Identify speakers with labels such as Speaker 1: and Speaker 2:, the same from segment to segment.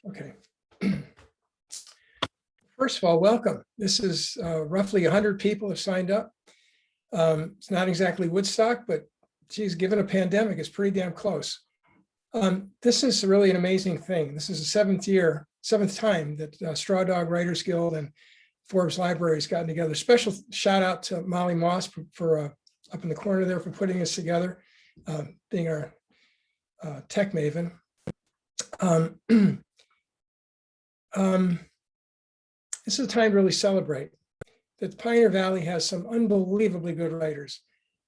Speaker 1: Okay. First of all, welcome. This is roughly 100 people have signed up. It's not exactly Woodstock, but geez, given a pandemic, it's pretty damn close. This is really an amazing thing. This is the seventh time that Straw Dog Writers Guild and Forbes Library has gotten together. Special shout out to Molly Moss for up in the corner there for putting this together, being our tech maven. This is a time to really celebrate that Pioneer Valley has some unbelievably good writers.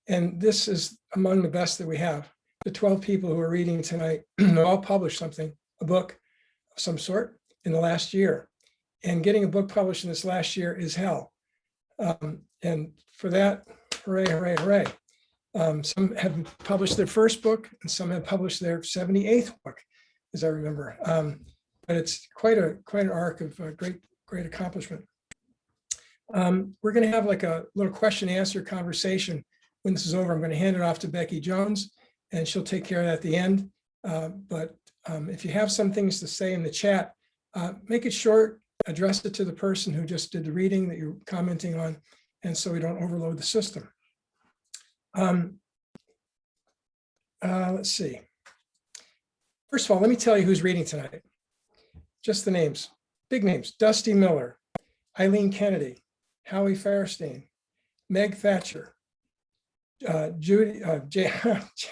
Speaker 1: And this is among the best that we have. The 12 people who are reading tonight all published something, a book of some sort in the last year. And getting a book published in this last year is hell. And for that, hooray, hooray, hooray. Some have published their first book and some have published their 78th book, as I remember. But it's quite an arc of great accomplishment. We're going to have like a little question and answer conversation. When this is over, I'm going to hand it off to Becky Jones and she'll take care of that at the end. But if you have some things to say in the chat, make it short, address it to the person who just did the reading that you're commenting on, and so we don't overload the system. Let's see. First of all, let me tell you who's reading tonight. Just the names, big names: Dusty Miller, Eileen Kennedy, Howie Faerstein, Meg Thatcher, Jane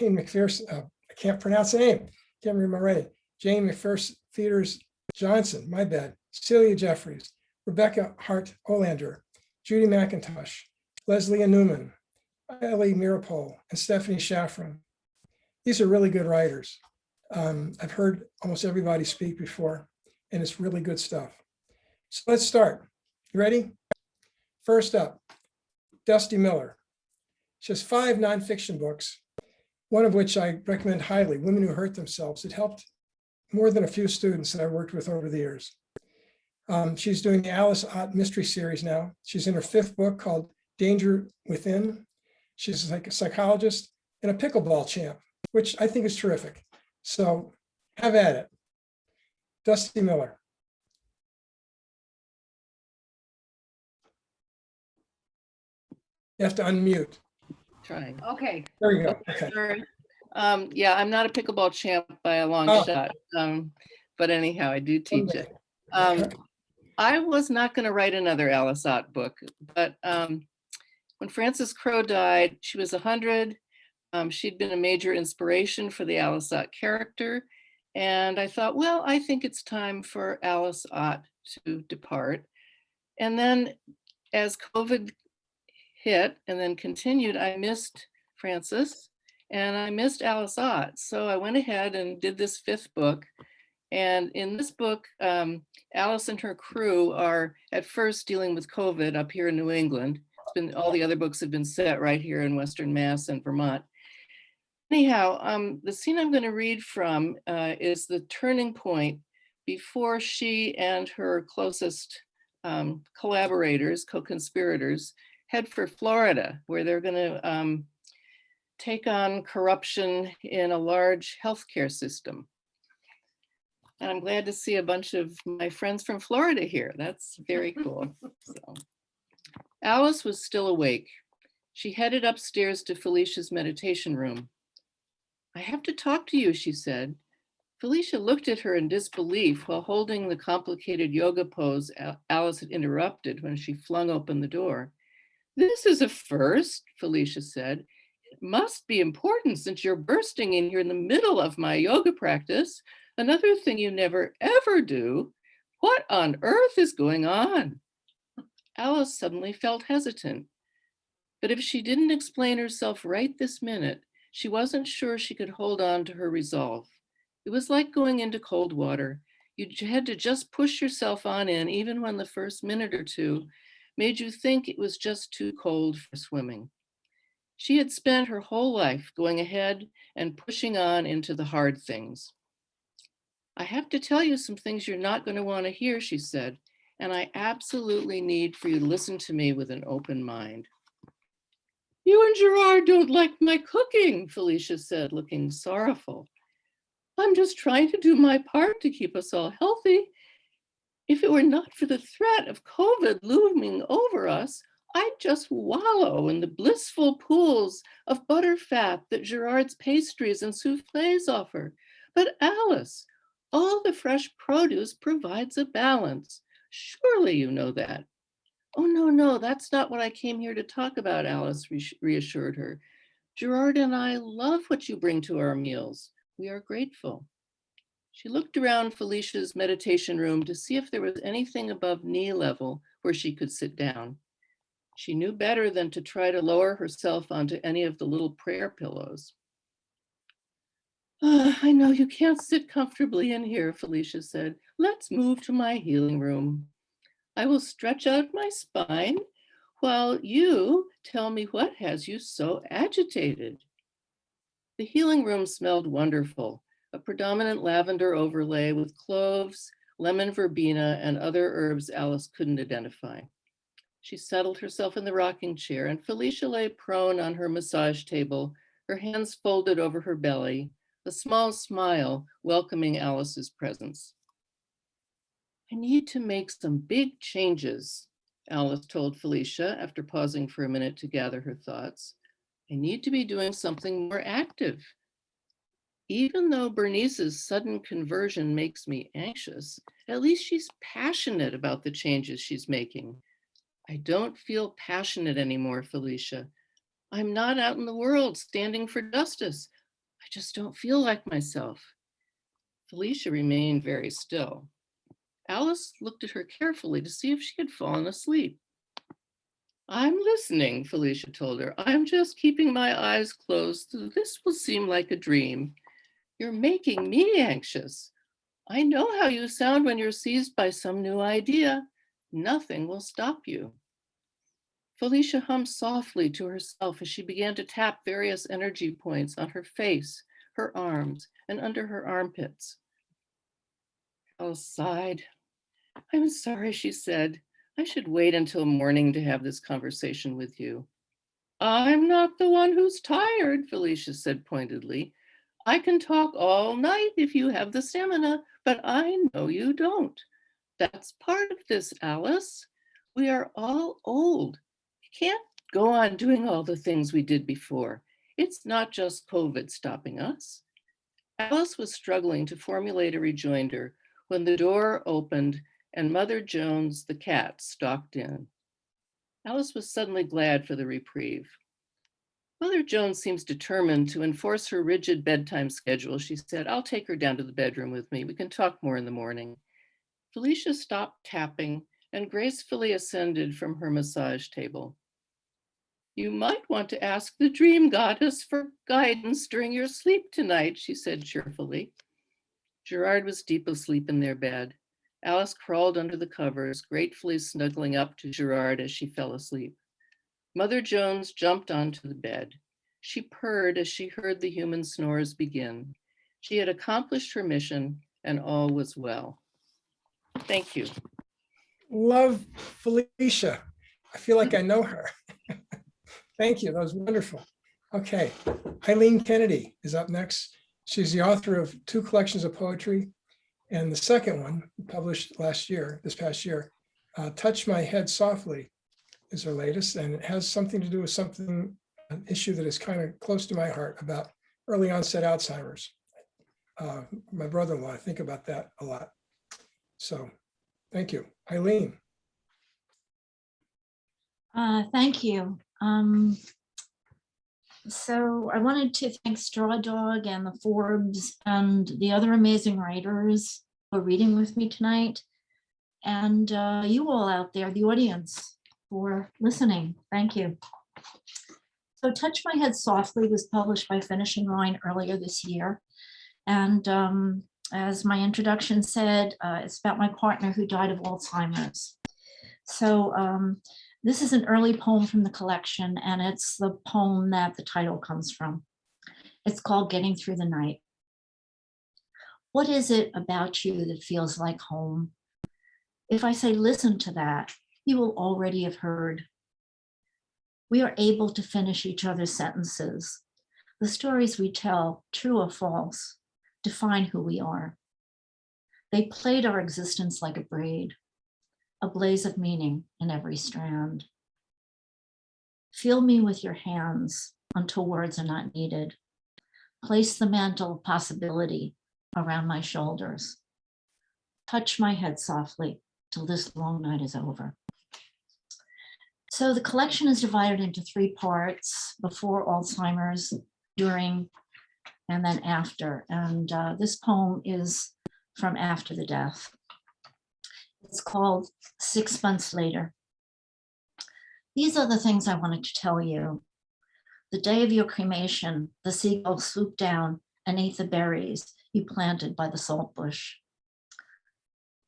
Speaker 1: McPhetres, I can't pronounce the name, can't remember already. Jane McPhetres Johnson, my bad. Celia Jeffries, Rebecca Hart Olander, Judy McIntosh, Lesléa Newman, Ellie Mirapul, and Stephanie Shafran. These are really good writers. I've heard almost everybody speak before, and it's really good stuff. So let's start. You ready? First up, Dusty Miller. She has 5 nonfiction books, one of which I recommend highly, Women Who Hurt Themselves. It helped more than a few students that I worked with over the years. She's doing the Alice Ott mystery series now. She's in her 5th book called Danger Within. She's like a psychologist and a pickleball champ, which I think is terrific. So have at it. Dusty Miller. You have to unmute.
Speaker 2: Trying. Okay.
Speaker 1: There you go.
Speaker 2: Okay. Sorry. Yeah, I'm not a pickleball champ by a long shot. But anyhow, I do teach it. I was not going to write another Alice Ott book, but when Frances Crowe died, she was 100. She'd been a major inspiration for the Alice Ott character. And I thought, well, I think it's time for Alice Ott to depart. And then as COVID hit and then continued, I missed Frances and I missed Alice Ott. So I went ahead and did this 5th book. And in this book, Alice and her crew are at first dealing with COVID up here in New England. It's been, all the other books have been set right here in Western Mass and Vermont. Anyhow, the scene I'm going to read from is the turning point before she and her closest collaborators, co-conspirators, head for Florida, where they're going to take on corruption in a large healthcare system. And I'm glad to see a bunch of my friends from Florida here. That's very cool. So, Alice was still awake. She headed upstairs to Felicia's meditation room. "I have to talk to you," she said. Felicia looked at her in disbelief while holding the complicated yoga pose Alice had interrupted when she flung open the door. "This is a first," Felicia said. "It must be important since you're bursting in here in the middle of my yoga practice. Another thing you never ever do. What on earth is going on?" Alice suddenly felt hesitant. But if she didn't explain herself right this minute, she wasn't sure she could hold on to her resolve. It was like going into cold water. You had to just push yourself on in, even when the first minute or two made you think it was just too cold for swimming. She had spent her whole life going ahead and pushing on into the hard things. "I have to tell you some things you're not going to want to hear," she said, "and I absolutely need for you to listen to me with an open mind." "You and Gerard don't like my cooking," Felicia said, looking sorrowful. I'm just trying to do my part to keep us all healthy. If it were not for the threat of COVID looming over us, I'd just wallow in the blissful pools of butterfat that Gerard's pastries and soufflés offer. But Alice, all the fresh produce provides a balance. Surely you know that. Oh, no, that's not what I came here to talk about, Alice reassured her. Gerard and I love what you bring to our meals. We are grateful. She looked around Felicia's meditation room to see if there was anything above knee level where she could sit down. She knew better than to try to lower herself onto any of the little prayer pillows. I know you can't sit comfortably in here, Felicia said. Let's move to my healing room. I will stretch out my spine while you tell me what has you so agitated. The healing room smelled wonderful, a predominant lavender overlay with cloves, lemon verbena, and other herbs Alice couldn't identify. She settled herself in the rocking chair, and Felicia lay prone on her massage table, her hands folded over her belly, a small smile welcoming Alice's presence. I need to make some big changes, Alice told Felicia after pausing for a minute to gather her thoughts. I need to be doing something more active. Even though Bernice's sudden conversion makes me anxious, at least she's passionate about the changes she's making. I don't feel passionate anymore, Felicia. I'm not out in the world standing for justice. I just don't feel like myself. Felicia remained very still. Alice looked at her carefully to see if she had fallen asleep. I'm listening, Felicia told her. I'm just keeping my eyes closed. This will seem like a dream. You're making me anxious. I know how you sound when you're seized by some new idea. Nothing will stop you. Felicia hummed softly to herself as she began to tap various energy points on her face, her arms, and under her armpits. Alice sighed. I'm sorry, she said. I should wait until morning to have this conversation with you. I'm not the one who's tired, Felicia said pointedly. I can talk all night if you have the stamina, but I know you don't. That's part of this, Alice. We are all old. We can't go on doing all the things we did before. It's not just COVID stopping us. Alice was struggling to formulate a rejoinder when the door opened and Mother Jones, the cat, stalked in. Alice was suddenly glad for the reprieve. Mother Jones seems determined to enforce her rigid bedtime schedule. She said, I'll take her down to the bedroom with me. We can talk more in the morning. Felicia stopped tapping and gracefully ascended from her massage table. You might want to ask the dream goddess for guidance during your sleep tonight, she said cheerfully. Gerard was deep asleep in their bed. Alice crawled under the covers, gratefully snuggling up to Gerard as she fell asleep. Mother Jones jumped onto the bed. She purred as she heard the human snores begin. She had accomplished her mission and all was well. Thank you.
Speaker 1: Love Felicia. I feel like I know her. Thank you. That was wonderful. Okay. Eileen Kennedy is up next. She's the author of 2 collections of poetry. And the second one, published this past year, Touch My Head Softly, is her latest. And it has something to do with an issue that is kind of close to my heart about early onset Alzheimer's. My brother-in-law, I think about that a lot. So thank you. Eileen.
Speaker 3: Thank you. So I wanted to thank Straw Dog and the Forbes and the other amazing writers who are reading with me tonight. And you all out there, the audience, for listening. Thank you. So Touch My Head Softly was published by Finishing Line earlier this year. And as my introduction said, it's about my partner who died of Alzheimer's. So this is an early poem from the collection, and it's the poem that the title comes from. It's called Getting Through the Night. What is it about you that feels like home? If I say listen to that, you will already have heard. We are able to finish each other's sentences. The stories we tell, true or false, define who we are. They played our existence like a braid, a blaze of meaning in every strand. Feel me with your hands until words are not needed. Place the mantle of possibility around my shoulders. Touch my head softly till this long night is over. So the collection is divided into 3 parts: before Alzheimer's, during, and then after. And this poem is from after the death. It's called 6 Months Later. These are the things I wanted to tell you. The day of your cremation, the seagull swooped down and ate the berries you planted by the salt bush.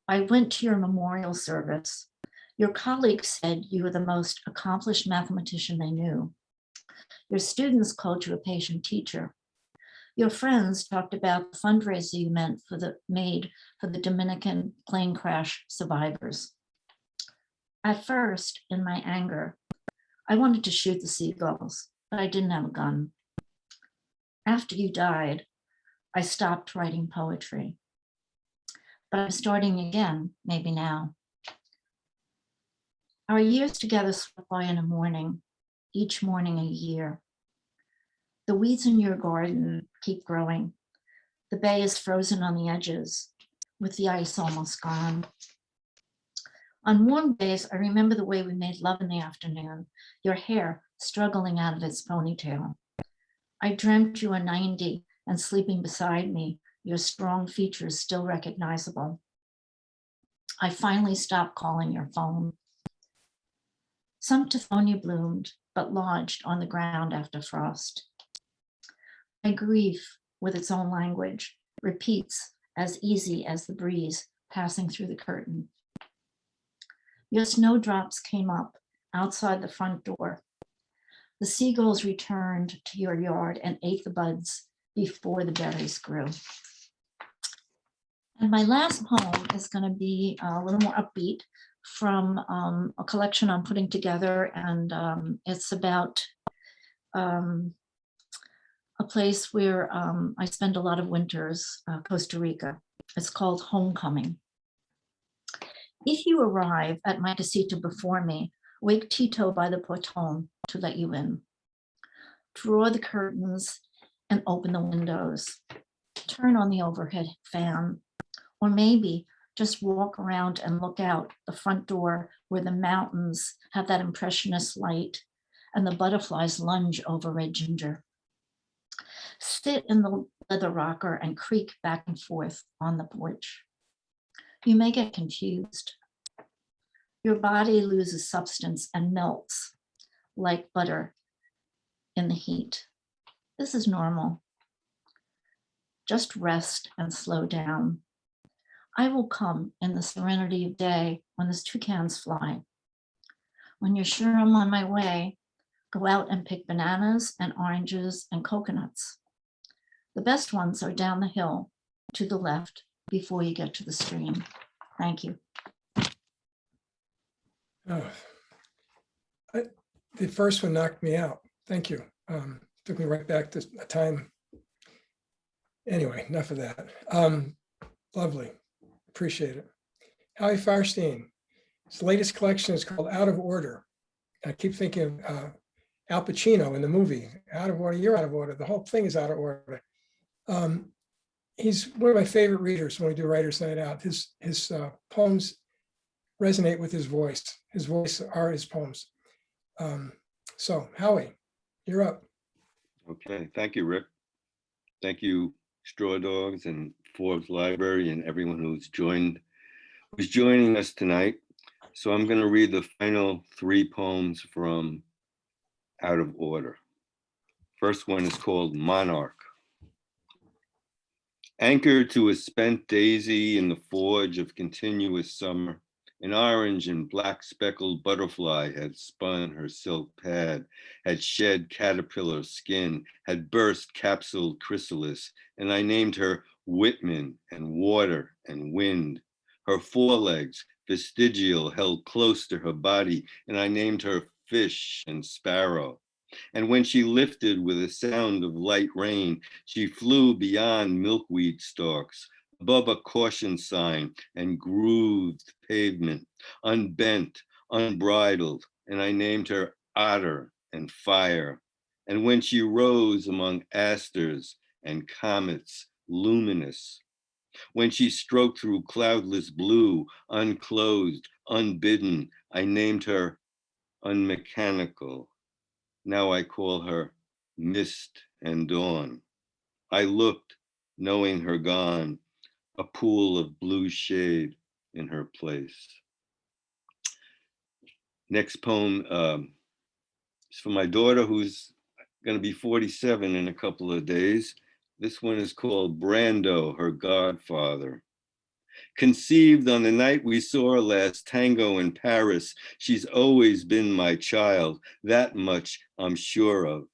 Speaker 3: I went to your memorial service. Your colleagues said you were the most accomplished mathematician they knew. Your students called you a patient teacher. Your friends talked about the fundraiser you made for the Dominican plane crash survivors. At first, in my anger, I wanted to shoot the seagulls, but I didn't have a gun. After you died, I stopped writing poetry. But I'm starting again, maybe now. Our years together swept by in a morning, each morning a year. The weeds in your garden keep growing. The bay is frozen on the edges, with the ice almost gone. On warm days, I remember the way we made love in the afternoon, your hair struggling out of its ponytail. I dreamt you were 90 and sleeping beside me, your strong features still recognizable. I finally stopped calling your phone. Some Tithonia bloomed, but lodged on the ground after frost. My grief, with its own language, repeats as easy as the breeze passing through the curtain. Your snowdrops came up outside the front door. The seagulls returned to your yard and ate the buds before the berries grew. And my last poem is going to be a little more upbeat from a collection I'm putting together, and it's about a place where I spend a lot of winters, Costa Rica. It's called Homecoming. If you arrive at my casita before me, wake Tito by the portón to let you in. Draw the curtains and open the windows. Turn on the overhead fan, or maybe just walk around and look out the front door where the mountains have that impressionist light and the butterflies lunge over red ginger. Sit in the leather rocker and creak back and forth on the porch. You may get confused. Your body loses substance and melts like butter in the heat. This is normal. Just rest and slow down. I will come in the serenity of day when the toucans fly. When you're sure I'm on my way, go out and pick bananas and oranges and coconuts. The best ones are down the hill to the left before you get to the stream. Thank you.
Speaker 1: Oh, the first one knocked me out. Thank you. Took me right back to a time. Anyway, enough of that. Lovely. Appreciate it. Howie Firestein. His latest collection is called Out of Order. I keep thinking of Al Pacino in the movie, Out of Order, You're Out of Order. The whole thing is out of order. He's one of my favorite readers when we do Writers' Night Out. His poems resonate with his voice. His voice are his poems. So Howie, you're up.
Speaker 4: Okay, thank you, Rick. Thank you, Straw Dogs and Forbes Library and everyone who's joining us tonight. So I'm going to read the final 3 poems from Out of Order. First one is called Monarch. Anchored to a spent daisy in the forge of continuous summer, an orange and black speckled butterfly had spun her silk pad, had shed caterpillar skin, had burst capsuled chrysalis, and I named her Whitman and water and wind. Her forelegs, vestigial, held close to her body, and I named her fish and sparrow. And when she lifted with a sound of light rain, she flew beyond milkweed stalks, above a caution sign and grooved pavement, unbent, unbridled, and I named her Otter and Fire. And when she rose among asters and comets, luminous, when she stroked through cloudless blue, unclosed, unbidden, I named her Unmechanical. Now I call her Mist and Dawn. I looked, knowing her gone, a pool of blue shade in her place. Next poem is for my daughter, who's going to be 47 in a couple of days. This one is called Brando, her godfather. Conceived on the night we saw our last tango in Paris, she's always been my child, that much I'm sure of.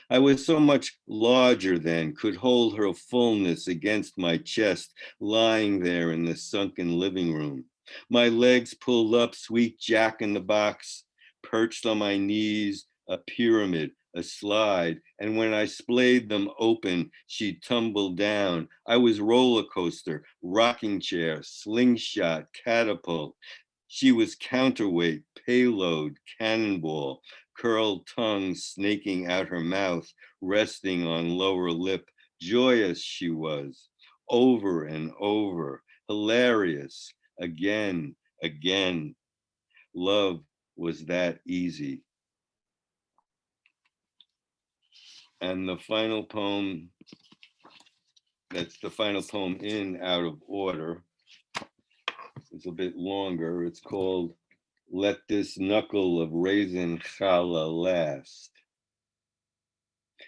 Speaker 4: I was so much larger then, could hold her fullness against my chest, lying there in the sunken living room. My legs pulled up, sweet Jack in the Box, perched on my knees, a pyramid, a slide, and when I splayed them open, she tumbled down. I was roller coaster, rocking chair, slingshot, catapult. She was counterweight, payload, cannonball, curled tongue snaking out her mouth, resting on lower lip. Joyous she was, over and over, hilarious, again, again. Love was that easy. And the final poem, that's the final poem in Out of Order. It's a bit longer. It's called Let This Knuckle of Raisin Challah Last.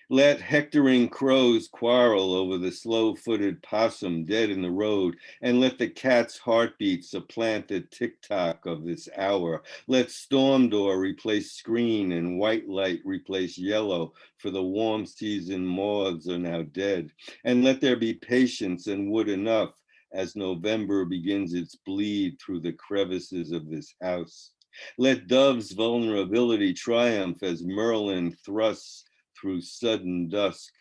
Speaker 4: Let hectoring crows quarrel over the slow-footed possum dead in the road, and let the cat's heartbeat supplant the tick-tock of this hour. Let storm door replace screen and white light replace yellow, for the warm season moths are now dead. And let there be patience and wood enough as November begins its bleed through the crevices of this house. Let dove's vulnerability triumph as Merlin thrusts through sudden dusk.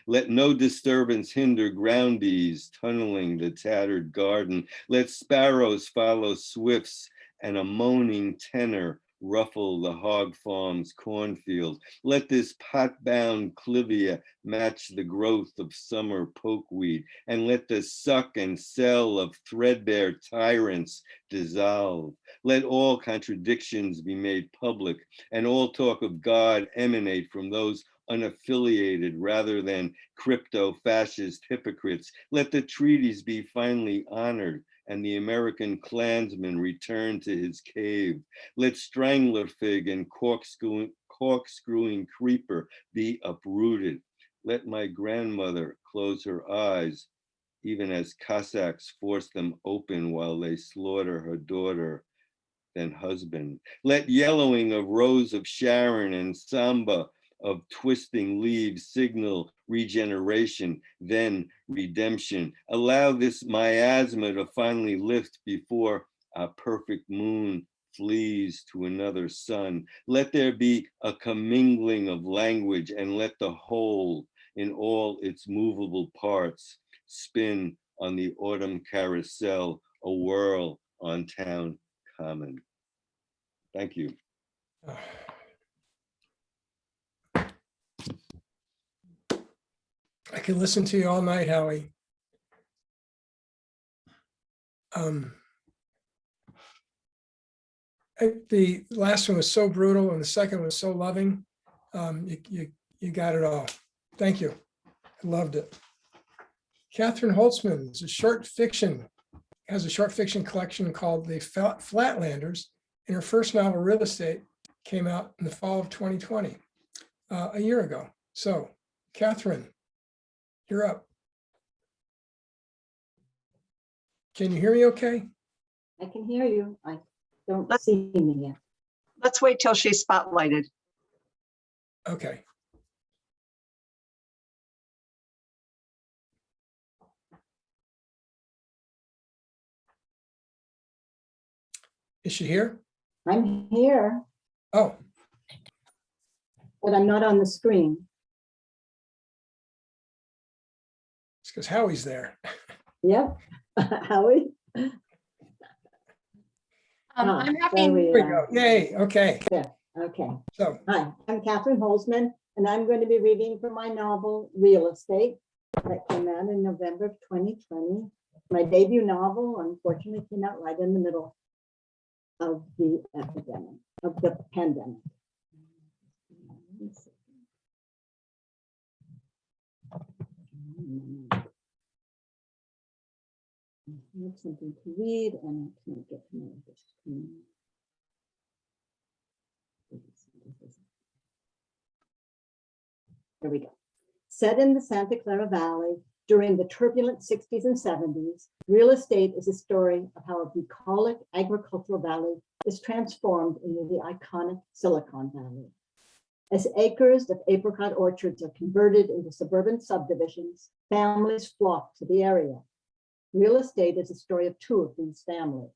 Speaker 4: Let no disturbance hinder ground bees tunneling the tattered garden. Let sparrows follow swifts and a moaning tenor ruffle the hog farm's cornfield. Let this pot-bound clivia match the growth of summer pokeweed, and let the suck and sell of threadbare tyrants dissolve. Let all contradictions be made public, and all talk of God emanate from those unaffiliated rather than crypto-fascist hypocrites. Let the treaties be finally honored and the American Klansman return to his cave. Let strangler fig and corkscrewing creeper be uprooted. Let my grandmother close her eyes, even as Cossacks force them open while they slaughter her daughter, then husband. Let yellowing of Rose of Sharon and samba of twisting leaves signal regeneration, then redemption. Allow this miasma to finally lift before a perfect moon flees to another sun. Let there be a commingling of language, and let the whole in all its movable parts spin on the autumn carousel, a whirl on town common. Thank you.
Speaker 1: I could listen to you all night, Howie. The last one was so brutal and the second was so loving. You got it all. Thank you. I loved it. Kathryn Holtzman is a short fiction, has a short fiction collection called The Flatlanders, and her first novel, Real Estate, came out in the fall of 2020, a year ago. So, Kathryn, you're up. Can you hear me okay?
Speaker 5: I can hear you. I don't see me yet.
Speaker 6: Let's wait till she's spotlighted.
Speaker 1: Okay. Is she here?
Speaker 5: I'm here.
Speaker 1: Oh.
Speaker 5: but I'm not on the screen.
Speaker 1: It's because Howie's there.
Speaker 5: Yep. Howie?
Speaker 3: I'm
Speaker 5: There
Speaker 3: having,
Speaker 1: There we go. Yay, okay.
Speaker 5: Okay.
Speaker 1: So,
Speaker 5: Hi, I'm Kathryn Holzman, and I'm going to be reading from my novel, Real Estate, that came out in November of 2020. My debut novel, unfortunately, came out right in the middle of the epidemic, of the pandemic. I have something to read, and I can't get to my screen. There we go. Set in the Santa Clara Valley during the turbulent 60s and 70s, Real Estate is a story of how a bucolic agricultural valley is transformed into the iconic Silicon Valley. As acres of apricot orchards are converted into suburban subdivisions, families flock to the area. Real Estate is a story of two of these families.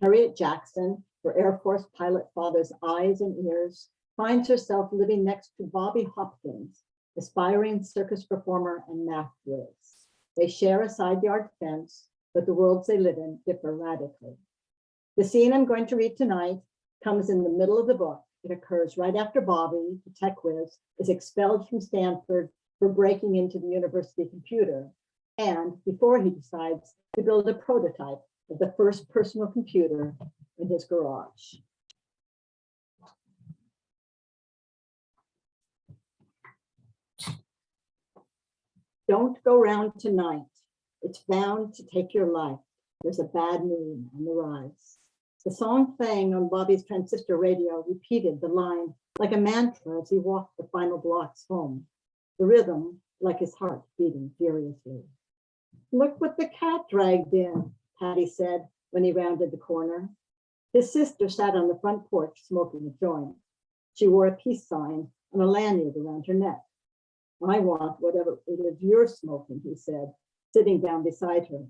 Speaker 5: Harriet Jackson, her Air Force pilot father's eyes and ears, finds herself living next to Bobby Hopkins, aspiring circus performer and math whiz. They share a side yard fence, but the worlds they live in differ radically. The scene I'm going to read tonight comes in the middle of the book. It occurs right after Bobby, the tech whiz, is expelled from Stanford for breaking into the university computer, and before he decides to build a prototype of the first personal computer in his garage. Don't go round tonight. It's bound to take your life. There's a bad moon on the rise. The song playing on Bobby's transistor radio repeated the line like a mantra as he walked the final blocks home. The rhythm like his heart beating furiously. Look what the cat dragged in, Patty said when he rounded the corner. His sister sat on the front porch smoking a joint. She wore a peace sign and a lanyard around her neck. I want whatever it is you're smoking, he said, sitting down beside her.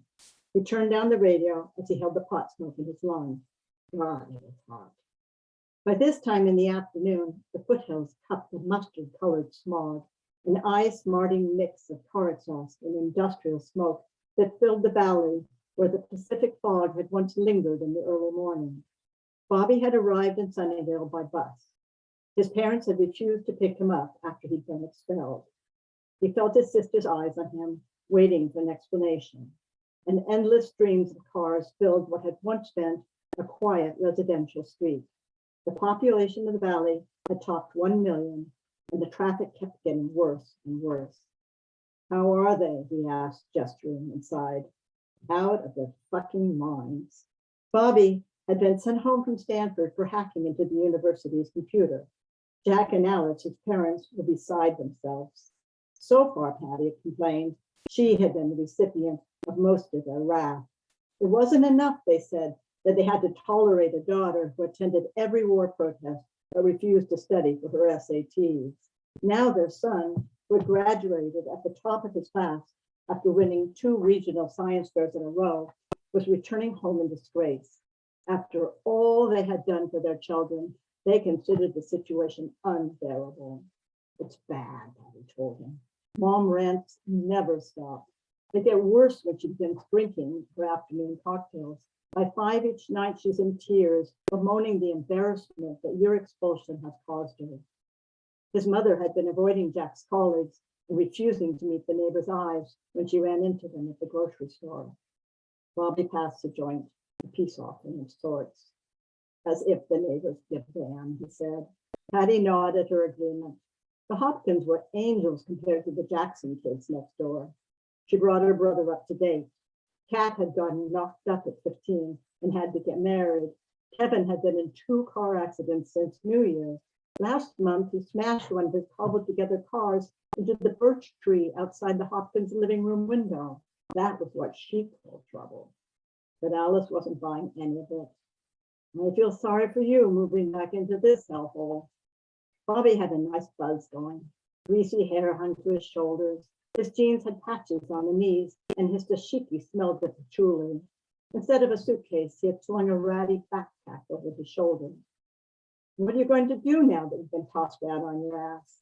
Speaker 5: He turned down the radio as he held the pot smoke in his lung. God, it was hot. By this time in the afternoon, the foothills cupped a mustard-colored smog, an eye-smarting mix of car exhaust and industrial smoke that filled the valley where the Pacific fog had once lingered in the early morning. Bobby had arrived in Sunnyvale by bus. His parents had refused to pick him up after he'd been expelled. He felt his sister's eyes on him, waiting for an explanation. And endless streams of cars filled what had once been a quiet residential street. The population of the valley had topped 1 million, and the traffic kept getting worse and worse. How are they? He asked, gesturing inside. Out of their fucking minds. Bobby had been sent home from Stanford for hacking into the university's computer. Jack and Alice, his parents, were beside themselves. So far, Patty complained, she had been the recipient of most of their wrath. It wasn't enough, they said, that they had to tolerate a daughter who attended every war protest but refused to study for her SATs. Now their son, who had graduated at the top of his class after winning 2 regional science fairs in a row, was returning home in disgrace. After all they had done for their children, they considered the situation unbearable. It's bad, Patty told him. Mom rants never stop. They get worse when she begins drinking her afternoon cocktails. By 5 each night, she's in tears, bemoaning the embarrassment that your expulsion has caused her. His mother had been avoiding Jack's colleagues and refusing to meet the neighbor's eyes when she ran into them at the grocery store. Bobby passed the joint, a peace offering of sorts. As if the neighbors give a damn, he said. Patty nodded her agreement. The Hopkins were angels compared to the Jackson kids next door. She brought her brother up to date. Kat had gotten knocked up at 15 and had to get married. Kevin had been in 2 car accidents since New Year. Last month, he smashed one of his cobbled together cars into the birch tree outside the Hopkins living room window. That was what she called trouble. But Alice wasn't buying any of it. I feel sorry for you moving back into this hellhole. Bobby had a nice buzz going. Greasy hair hung to his shoulders. His jeans had patches on the knees, and his dashiki smelled of patchouli. Instead of a suitcase, he had slung a ratty backpack over his shoulder. What are you going to do now that you've been tossed out on your ass?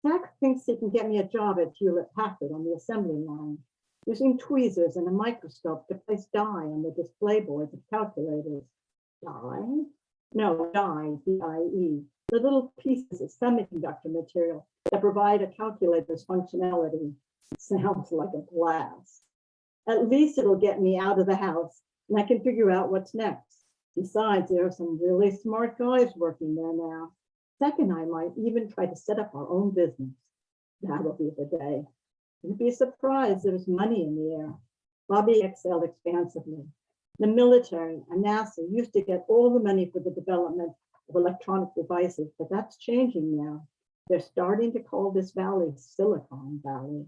Speaker 5: Zach thinks he can get me a job at Hewlett Packard on the assembly line, using tweezers and a microscope to place dye on the display boards of calculators. Dye? No, dye, D-I-E, the little pieces of semiconductor material that provide a calculator's functionality. Sounds like a blast. At least it'll get me out of the house and I can figure out what's next. Besides, there are some really smart guys working there now. Zach and I might even try to set up our own business. That'll be the day. You'd be surprised there's money in the air. Bobby exhaled expansively. The military and NASA used to get all the money for the development of electronic devices, but that's changing now. They're starting to call this valley Silicon Valley.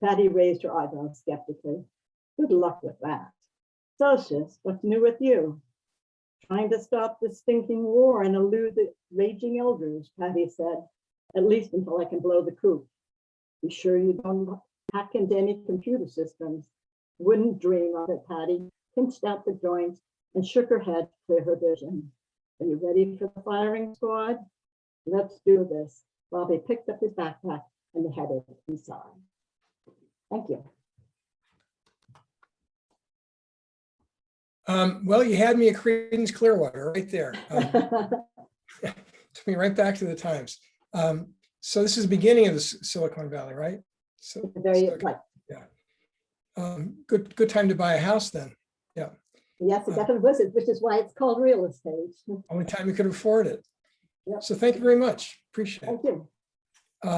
Speaker 5: Patty raised her eyebrows skeptically. Good luck with that. So, sis, what's new with you? Trying to stop the stinking war and elude the raging elders, Patty said, at least until I can blow the coop. Be sure you don't hack into any computer systems. Wouldn't dream of it, Patty pinched out the joints and shook her head to clear her vision. Are you ready for the firing squad? Let's do this. Bobby picked up his backpack and they headed inside. Thank you.
Speaker 1: Well, you had me at Creedence Clearwater right there. Took me right back to the times. So this is the beginning of the Silicon Valley, right? So
Speaker 5: Very right.
Speaker 1: Yeah. Good time to buy a house then. Yeah.
Speaker 5: Yes, it definitely was, which is why it's called real estate.
Speaker 1: Only time you could afford it.
Speaker 5: Yep.
Speaker 1: So thank you very much. Appreciate it.
Speaker 5: Thank you.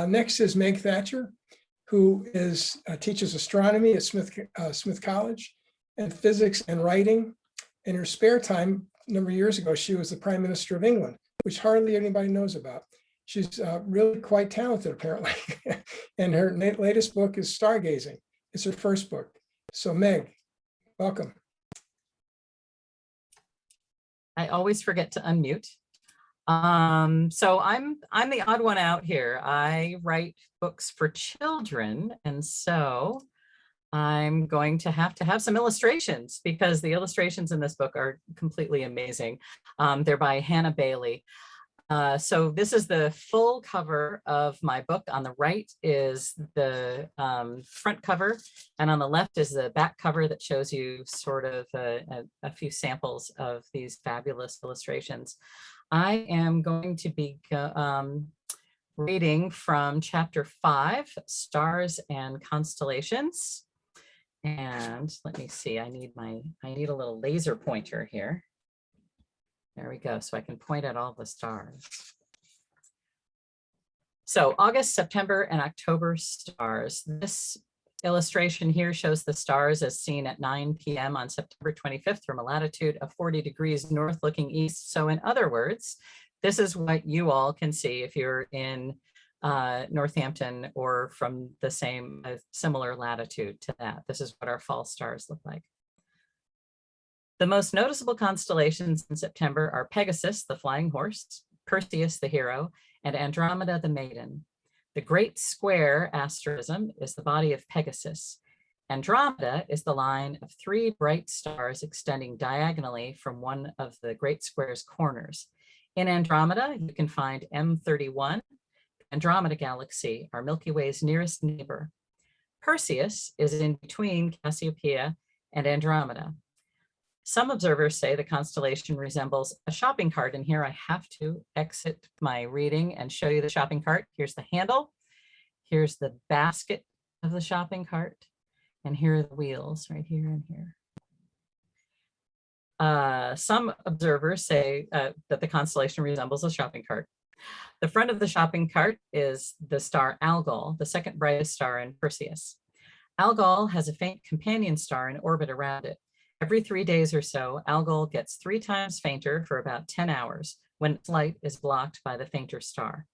Speaker 1: Next is Meg Thatcher, who teaches astronomy at Smith College and physics and writing. In her spare time, a number of years ago, she was the Prime Minister of England, which hardly anybody knows about. She's really quite talented, apparently. And her latest book is Stargazing. It's her first book. So Meg, welcome.
Speaker 7: I always forget to unmute. So I'm the odd one out here. I write books for children, and so I'm going to have some illustrations because the illustrations in this book are completely amazing. They're by Hannah Bailey. So this is the full cover of my book. On the right is the front cover, and on the left is the back cover that shows you sort of a few samples of these fabulous illustrations. I am going to be reading from chapter 5, Stars and Constellations. And let me see, I need a little laser pointer here. There we go, so I can point at all the stars. So August, September, and October stars. This illustration here shows the stars as seen at 9 p.m. on September 25th from a latitude of 40 degrees north looking east. So in other words, this is what you all can see if you're in Northampton or from the same similar latitude to that. This is what our fall stars look like. The most noticeable constellations in September are Pegasus, the flying horse, Perseus, the hero, and Andromeda, the maiden. The Great Square asterism is the body of Pegasus. Andromeda is the line of 3 bright stars extending diagonally from one of the Great Square's corners. In Andromeda, you can find M31, Andromeda Galaxy, our Milky Way's nearest neighbor. Perseus is in between Cassiopeia and Andromeda. Some observers say the constellation resembles a shopping cart, and here I have to exit my reading and show you the shopping cart. Here's the handle, here's the basket of the shopping cart, and here are the wheels right here and here. Some observers say that the constellation resembles a shopping cart. The front of the shopping cart is the star Algol, the second brightest star in Perseus. Algol has a faint companion star in orbit around it. Every 3 days or so, Algol gets 3 times fainter for about 10 hours when its light is blocked by the fainter star.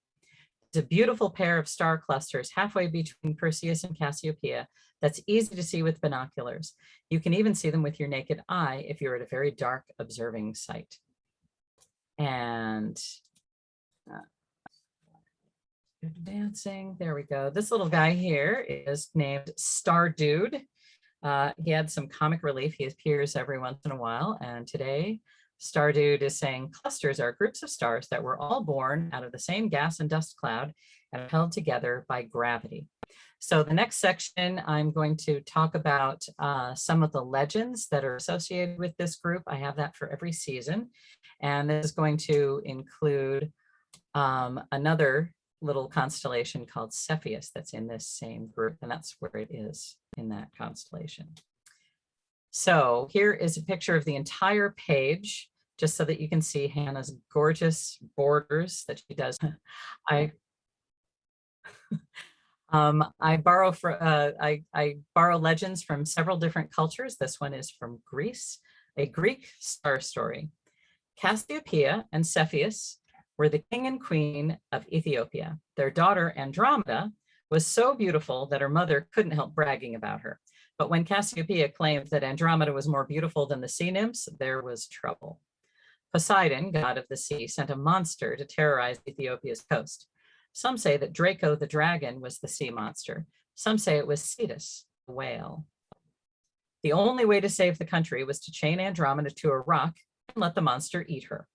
Speaker 7: It's a beautiful pair of star clusters halfway between Perseus and Cassiopeia that's easy to see with binoculars. You can even see them with your naked eye if you're at a very dark observing site. And advancing, there we go. This little guy here is named Star Dude. He had some comic relief. He appears every once in a while. And today Star Dude is saying clusters are groups of stars that were all born out of the same gas and dust cloud and are held together by gravity. So the next section, I'm going to talk about some of the legends that are associated with this group. I have that for every season. And this is going to include another little constellation called Cepheus that's in this same group. And that's where it is in that constellation. So here is a picture of the entire page, just so that you can see Hannah's gorgeous borders that she does. I borrow legends from several different cultures. This one is from Greece, a Greek star story. Cassiopeia and Cepheus were the king and queen of Ethiopia. Their daughter Andromeda was so beautiful that her mother couldn't help bragging about her. But when Cassiopeia claimed that Andromeda was more beautiful than the sea nymphs, there was trouble. Poseidon, god of the sea, sent a monster to terrorize Ethiopia's coast. Some say that Draco the dragon was the sea monster. Some say it was Cetus, the whale. The only way to save the country was to chain Andromeda to a rock and let the monster eat her.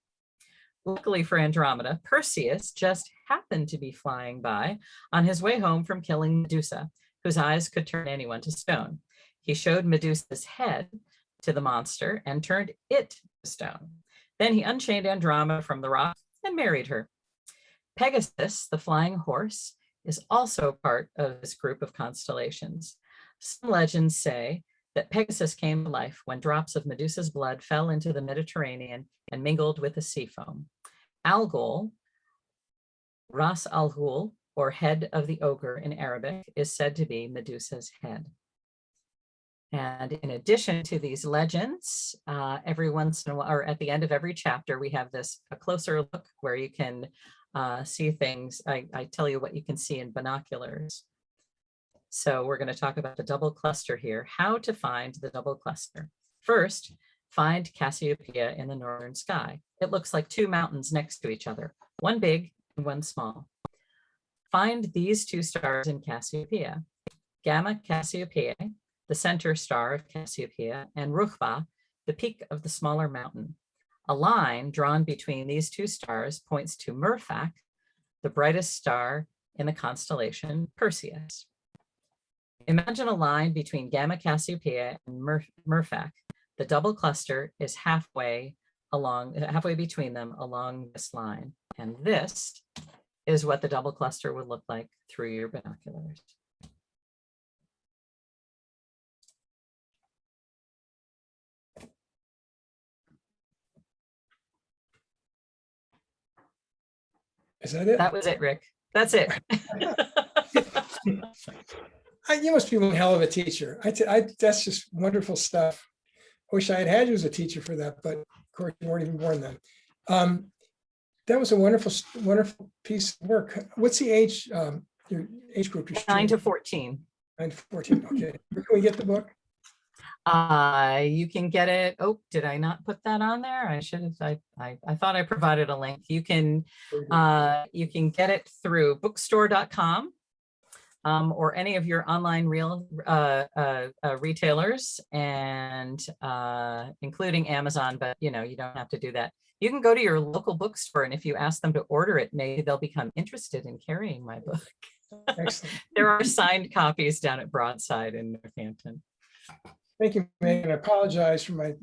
Speaker 7: Luckily for Andromeda, Perseus just happened to be flying by on his way home from killing Medusa, whose eyes could turn anyone to stone. He showed Medusa's head to the monster and turned it to stone. Then he unchained Andromeda from the rock and married her. Pegasus, the flying horse, is also part of this group of constellations. Some legends say that Pegasus came to life when drops of Medusa's blood fell into the Mediterranean and mingled with the sea foam. Algol, Ras Al Ghul, or head of the ogre in Arabic, is said to be Medusa's head. And in addition to these legends, every once in a while, or at the end of every chapter, we have a closer look where you can see things. I tell you what you can see in binoculars. So we're going to talk about the double cluster here, how to find the double cluster. First, find Cassiopeia in the northern sky. It looks like two mountains next to each other, one big and one small. Find these two stars in Cassiopeia, Gamma Cassiopeiae, the center star of Cassiopeia, and Ruchba, the peak of the smaller mountain. A line drawn between these two stars points to Murphak, the brightest star in the constellation Perseus. Imagine a line between Gamma Cassiopeiae and Murphak. The double cluster is halfway between them along this line. And this is what the double cluster would look like through your binoculars.
Speaker 1: Is that it?
Speaker 7: That was it, Rick. That's it.
Speaker 1: You must be one hell of a teacher. That's just wonderful stuff. I wish I had had you as a teacher for that, but of course you weren't even born then. That was a wonderful, wonderful piece of work. What's the age, your age group?
Speaker 7: 9 to 14.
Speaker 1: 9 to 14. Okay. Where can we get the book?
Speaker 7: You can get it. Oh, did I not put that on there? I should have. I thought I provided a link. You can get it through bookstore.com or any of your online retailers, and including Amazon. But you don't have to do that. You can go to your local bookstore, and if you ask them to order it, maybe they'll become interested in carrying my book. There are signed copies down at Broadside in Northampton.
Speaker 1: Thank you, Meg, and I apologize for my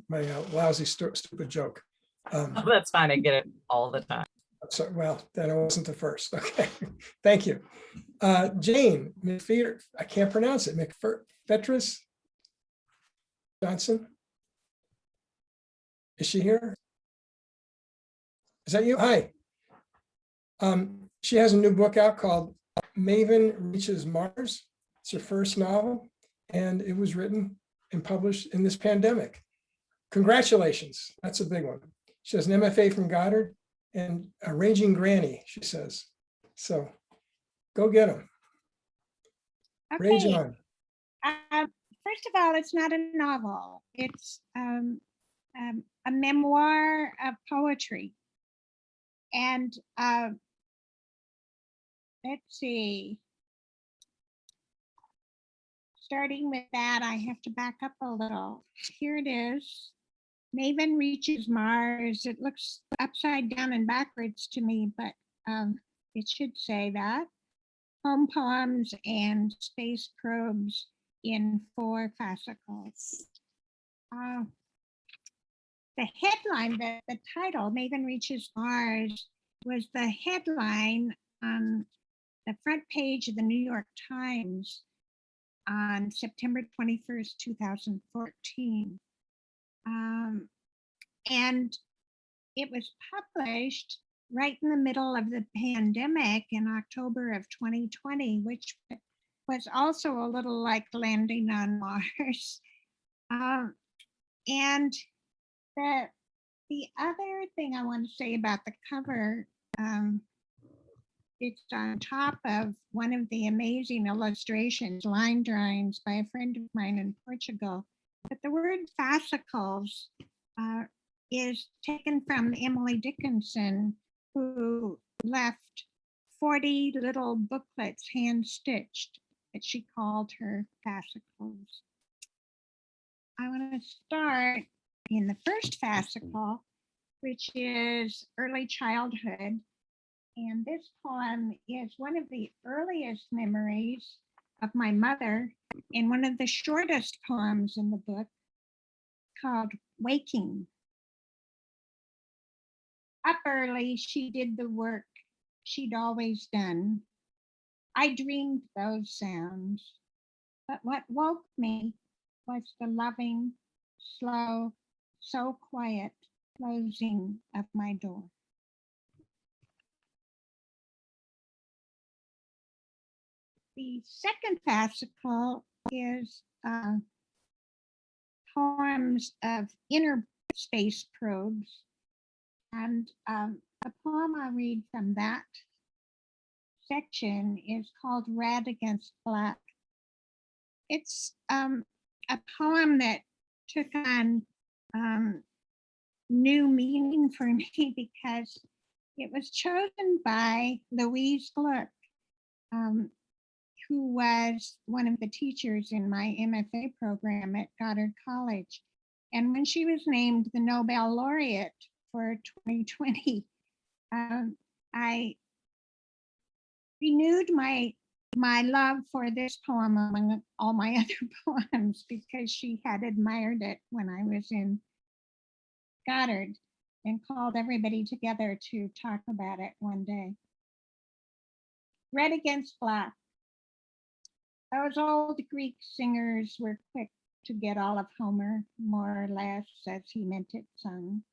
Speaker 1: lousy, stupid joke.
Speaker 7: Oh, that's fine. I get it all the time.
Speaker 1: So, well, then I wasn't the first. Okay, thank you. Jane McPhetres, I can't pronounce it. McPhetres Johnson. Is she here? Is that you? Hi. She has a new book out called Maven Reaches Mars. It's her first novel, and it was written and published in this pandemic. Congratulations. That's a big one. She has an MFA from Goddard and a raging granny, she says. So go get them. Rage
Speaker 8: Okay.
Speaker 1: on.
Speaker 8: First of all, it's not a novel. It's a memoir of poetry. And let's see. Starting with that, I have to back up a little. Here it is. Maven reaches Mars. It looks upside down and backwards to me, but it should say that. Home poems and space probes in 4 fascicles. The headline, the title, Maven Reaches Mars, was the headline on the front page of the New York Times on September 21st, 2014. And it was published right in the middle of the pandemic in October of 2020, which was also a little like landing on Mars. And the other thing I want to say about the cover, it's on top of one of the amazing illustrations, line drawings by a friend of mine in Portugal. But the word fascicles is taken from Emily Dickinson, who left 40 little booklets hand-stitched that she called her fascicles. I want to start in the first fascicle, which is early childhood. And this poem is one of the earliest memories of my mother and one of the shortest poems in the book, called Waking. Up early, she did the work she'd always done. I dreamed those sounds, but what woke me was the loving, slow, so quiet closing of my door. The second fascicle is poems of inner space probes. And the poem I read from that section is called Red Against Black. It's a poem that took on new meaning for me because it was chosen by Louise Gluck, who was one of the teachers in my MFA program at Goddard College. And when she was named the Nobel laureate for 2020, I renewed my love for this poem among all my other poems because she had admired it when I was in Goddard and called everybody together to talk about it one day. Red Against Black. Those old Greek singers were quick to get all of Homer, more or less, as he meant it sung.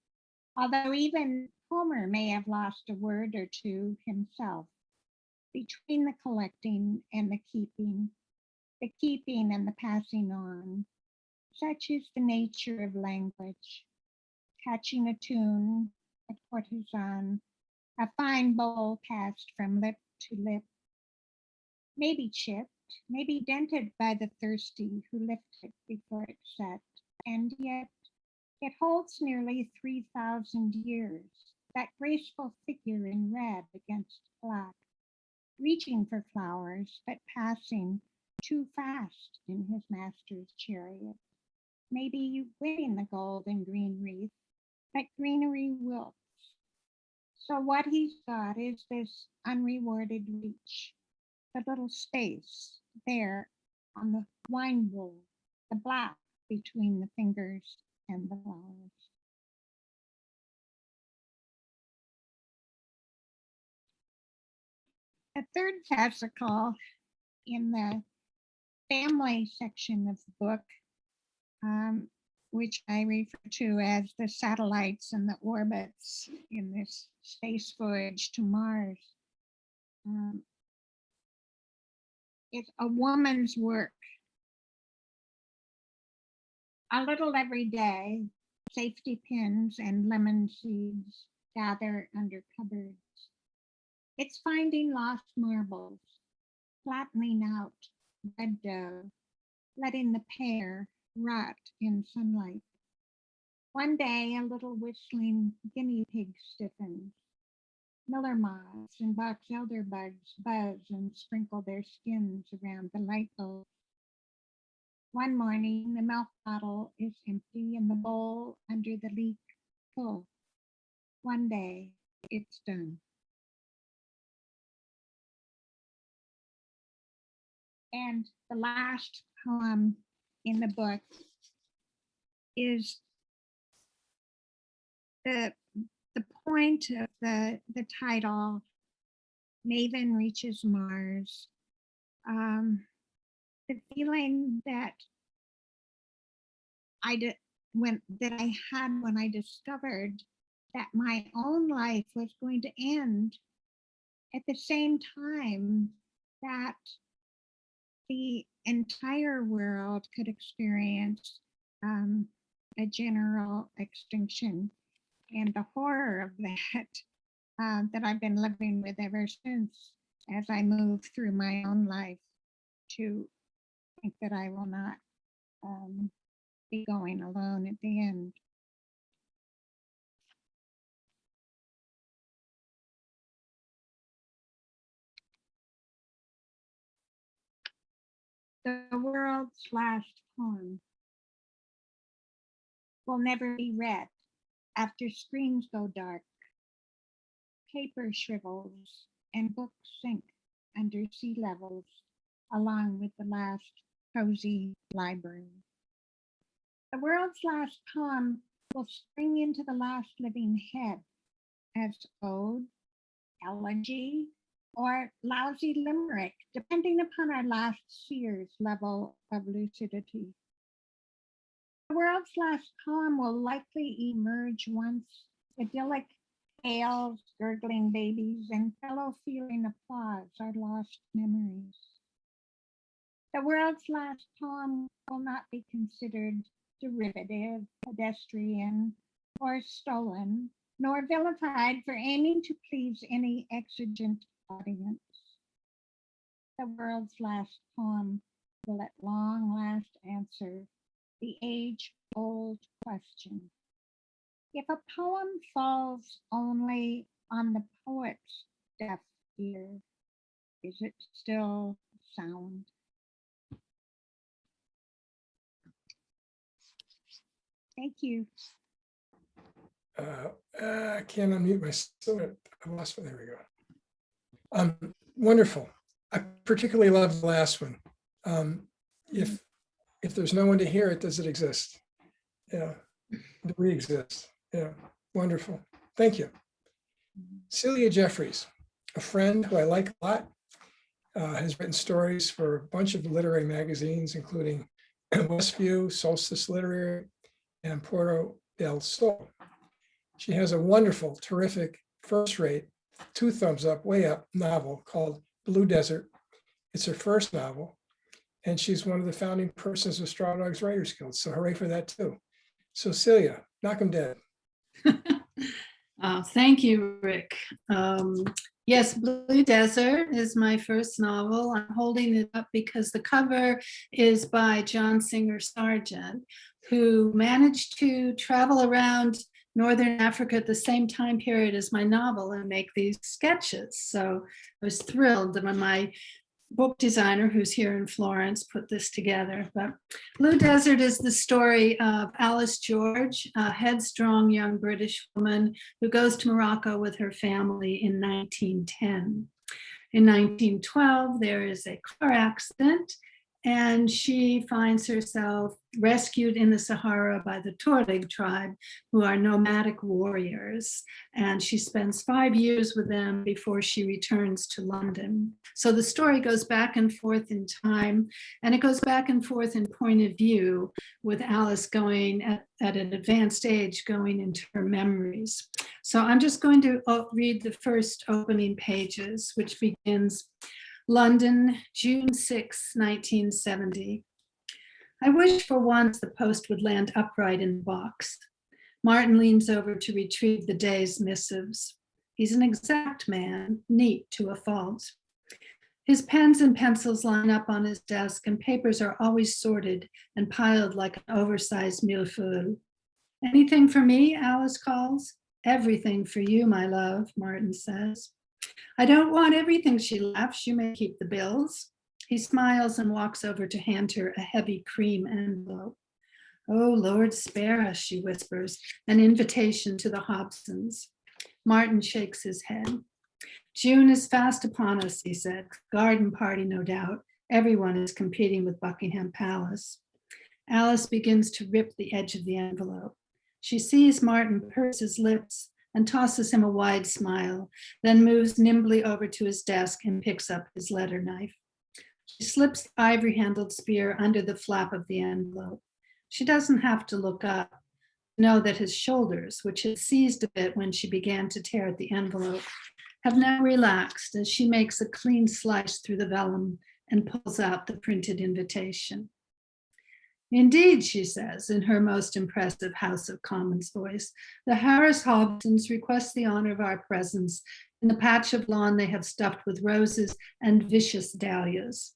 Speaker 8: Although even Homer may have lost a word or two himself. Between the collecting and the keeping and the passing on, such is the nature of language. Catching a tune, a courtesan, a fine bowl passed from lip to lip, maybe chipped, maybe dented by the thirsty who lift it before it's set, and yet it holds nearly 3,000 years, that graceful figure in red against black, reaching for flowers, but passing too fast in his master's chariot, maybe winning the gold and green wreath, but greenery wilts. So what he's got is this unrewarded reach, the little space there on the wine bowl, the black between the fingers and the flowers. The third fascicle in the family section of the book, which I refer to as the satellites and the orbits in this space voyage to Mars. It's a woman's work. A little every day, safety pins and lemon seeds gather under cupboards. It's finding lost marbles, flattening out red dough, letting the pear rot in sunlight. One day, a little whistling guinea pig stiffens. Miller moths and box elder bugs buzz and sprinkle their skins around the light bulb. One morning, the milk bottle is empty and the bowl under the leak full. One day, it's done. And the last poem in the book is the point of the title, Maven Reaches Mars. The feeling that I had when I discovered that my own life was going to end at the same time that the entire world could experience a general extinction, and the horror of that that I've been living with ever since, as I move through my own life to think that I will not be going alone at the end. The world's last poem will never be read after screens go dark, paper shrivels, and books sink under sea levels, along with the last cozy library. The world's last poem will spring into the last living head as ode, elegy, or lousy limerick, depending upon our last seer's level of lucidity. The world's last poem will likely emerge once idyllic tales, gurgling babies, and fellow feeling applause are lost memories. The world's last poem will not be considered derivative, pedestrian, or stolen, nor vilified for aiming to please any exigent audience. The world's last poem will at long last answer the age-old question. If a poem falls only on the poet's deaf ear, is it still sound? Thank you.
Speaker 1: I can't unmute myself. I lost one. There we go. Wonderful. I particularly love the last one. If there's no one to hear it, does it exist? Yeah, do we exist? Yeah, wonderful. Thank you. Celia Jeffries, a friend who I like a lot, has written stories for a bunch of literary magazines, including Westview, Solstice Literary, and Puerto del Sol. She has a wonderful, terrific, first-rate, 2 thumbs up, way up novel called Blue Desert. It's her first novel, and she's one of the founding persons of Straw Dogs Writers Guild. So hooray for that too. So Celia, knock 'em dead.
Speaker 9: Thank you, Rick. Yes, Blue Desert is my first novel. I'm holding it up because the cover is by John Singer Sargent, who managed to travel around Northern Africa at the same time period as my novel and make these sketches. So I was thrilled when my book designer, who's here in Florence, put this together. But Blue Desert is the story of Alice George, a headstrong young British woman who goes to Morocco with her family in 1910. In 1912, there is a car accident, and she finds herself rescued in the Sahara by the Tuareg tribe, who are nomadic warriors. And she spends 5 years with them before she returns to London. So the story goes back and forth in time, and it goes back and forth in point of view, with Alice going at an advanced age, going into her memories. So I'm just going to read the first opening pages, which begins, London, June 6, 1970. I wish for once the post would land upright in the box. Martin leans over to retrieve the day's missives. He's an exact man, neat to a fault. His pens and pencils line up on his desk, and papers are always sorted and piled like an oversized millefeuille. Anything for me, Alice calls. Everything for you, my love, Martin says. I don't want everything, she laughs. You may keep the bills. He smiles and walks over to hand her a heavy cream envelope. "Oh, Lord, spare us," she whispers, "an invitation to the Hobsons." Martin shakes his head. "June is fast upon us," he said. "Garden party, no doubt. Everyone is competing with Buckingham Palace." Alice begins to rip the edge of the envelope. She sees Martin purse his lips and tosses him a wide smile, then moves nimbly over to his desk and picks up his letter knife. She slips the ivory-handled spear under the flap of the envelope. She doesn't have to look up to know that his shoulders, which had seized a bit when she began to tear at the envelope, have now relaxed as she makes a clean slice through the vellum and pulls out the printed invitation. "Indeed," she says in her most impressive House of Commons voice, "the Harris Hobsons request the honor of our presence in the patch of lawn they have stuffed with roses and vicious dahlias."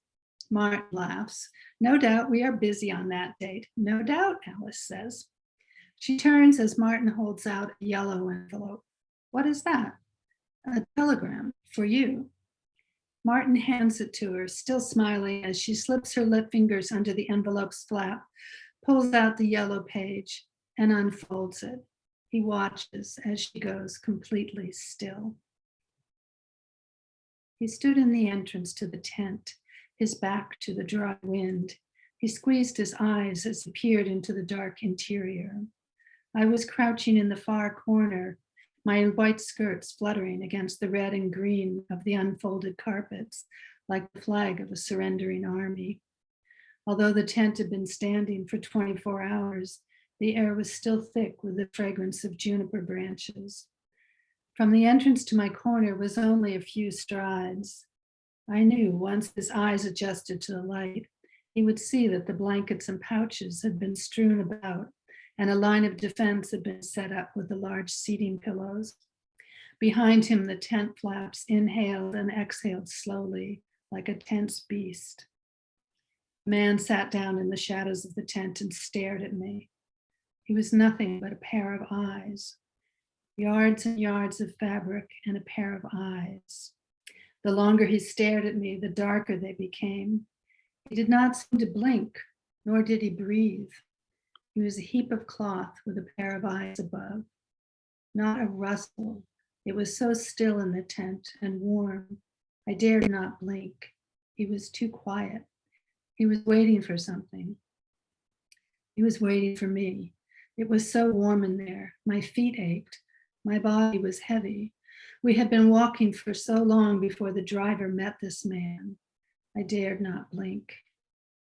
Speaker 9: Martin laughs. "No doubt we are busy on that date." "No doubt," Alice says. She turns as Martin holds out a yellow envelope. "What is that?" "A telegram for you." Martin hands it to her, still smiling as she slips her lip fingers under the envelope's flap, pulls out the yellow page, and unfolds it. He watches as she goes completely still. He stood in the entrance to the tent, his back to the dry wind. He squeezed his eyes as he peered into the dark interior. I was crouching in the far corner, my white skirts fluttering against the red and green of the unfolded carpets, like the flag of a surrendering army. Although the tent had been standing for 24 hours, the air was still thick with the fragrance of juniper branches. From the entrance to my corner was only a few strides. I knew once his eyes adjusted to the light, he would see that the blankets and pouches had been strewn about, and a line of defense had been set up with the large seating pillows. Behind him, the tent flaps inhaled and exhaled slowly, like a tense beast. The man sat down in the shadows of the tent and stared at me. He was nothing but a pair of eyes, yards and yards of fabric and a pair of eyes. The longer he stared at me, the darker they became. He did not seem to blink, nor did he breathe. He was a heap of cloth with a pair of eyes above. Not a rustle. It was so still in the tent and warm. I dared not blink. He was too quiet. He was waiting for something. He was waiting for me. It was so warm in there. My feet ached. My body was heavy. We had been walking for so long before the driver met this man. I dared not blink.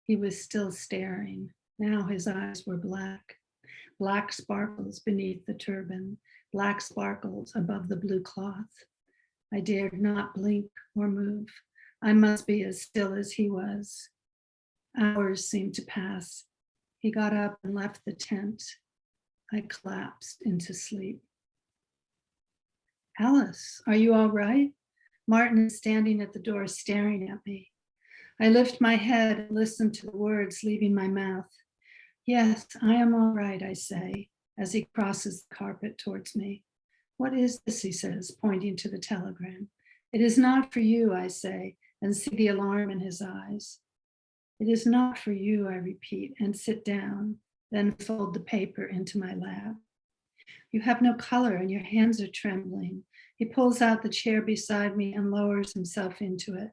Speaker 9: He was still staring. Now his eyes were black, black sparkles beneath the turban, black sparkles above the blue cloth. I dared not blink or move. I must be as still as he was. Hours seemed to pass. He got up and left the tent. I collapsed into sleep. "Alice, are you all right?" Martin is standing at the door staring at me. I lift my head and listen to the words leaving my mouth. "Yes, I am all right," I say, as he crosses the carpet towards me. "What is this?" he says, pointing to the telegram. "It is not for you," I say, and see the alarm in his eyes. "It is not for you," I repeat, and sit down, then fold the paper into my lap. "You have no color and your hands are trembling." He pulls out the chair beside me and lowers himself into it,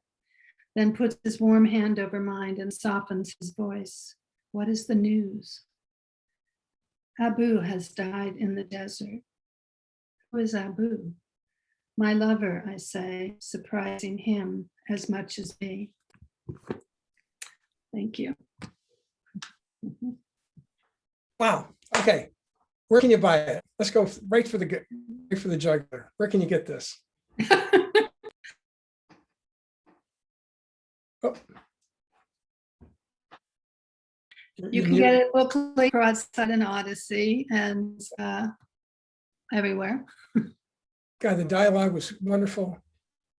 Speaker 9: then puts his warm hand over mine and softens his voice. "What is the news?" "Abu has died in the desert." "Who is Abu?" "My lover," I say, surprising him as much as me. Thank you.
Speaker 1: Wow. Okay. Where can you buy it? Let's go right for the jugular. Where can you get this? Oh.
Speaker 9: You can get it locally, Broadside and Odyssey, and everywhere.
Speaker 1: God, the dialogue was wonderful.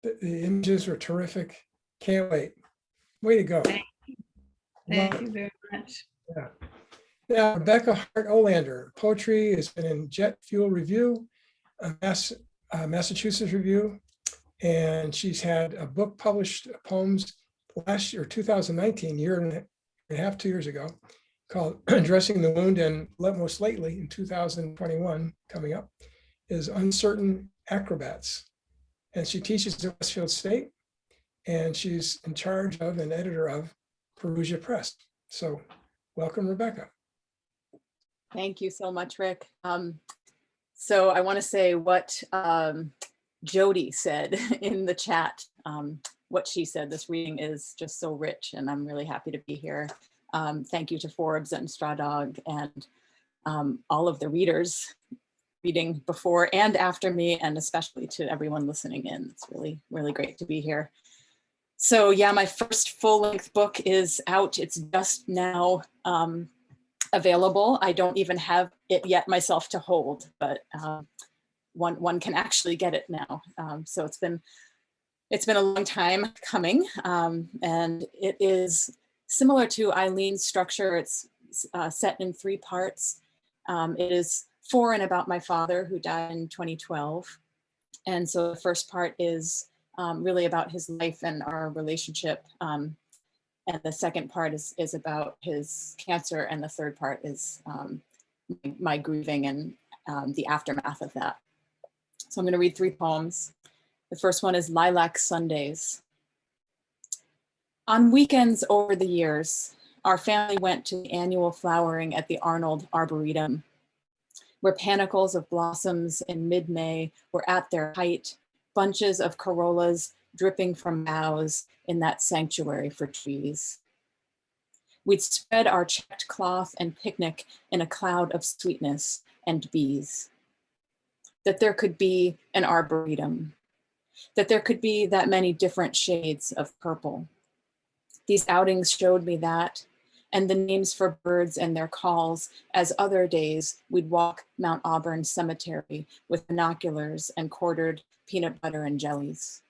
Speaker 1: The images were terrific. Can't wait. Way to go.
Speaker 9: Thank you very much.
Speaker 1: Yeah. Now, Rebecca Hart Olander, poetry has been in Jet Fuel Review, Massachusetts Review, and she's had a book published, poems last year, 2019, year and a half, 2 years ago, called Addressing the Wound, and most lately in 2021 coming up is Uncertain Acrobats. And she teaches at Westfield State, and she's in charge of and editor of Perugia Press. So welcome, Rebecca.
Speaker 10: Thank you so much, Rick. So I want to say what Jody said in the chat. What she said, this reading is just so rich, and I'm really happy to be here. Thank you to Forbes and Straw Dog and all of the readers reading before and after me, and especially to everyone listening in. It's really, really great to be here. So yeah, my first full-length book is out. It's just now available. I don't even have it yet myself to hold, but one can actually get it now. So it's been a long time coming, and it is similar to Eileen's structure. It's set in 3 parts. It is for and about my father, who died in 2012. And so the first part is really about his life and our relationship. And the second part is about his cancer. And the third part is my grieving and the aftermath of that. So I'm going to read 3 poems. The first one is Lilac Sundays. On weekends over the years, our family went to the annual flowering at the Arnold Arboretum, where panicles of blossoms in mid-May were at their height, bunches of corollas dripping from boughs in that sanctuary for trees. We'd spread our checked cloth and picnic in a cloud of sweetness and bees. That there could be an arboretum, that there could be that many different shades of purple. These outings showed me that, and the names for birds and their calls, as other days we'd walk Mount Auburn Cemetery with binoculars and quartered peanut butter and jellies.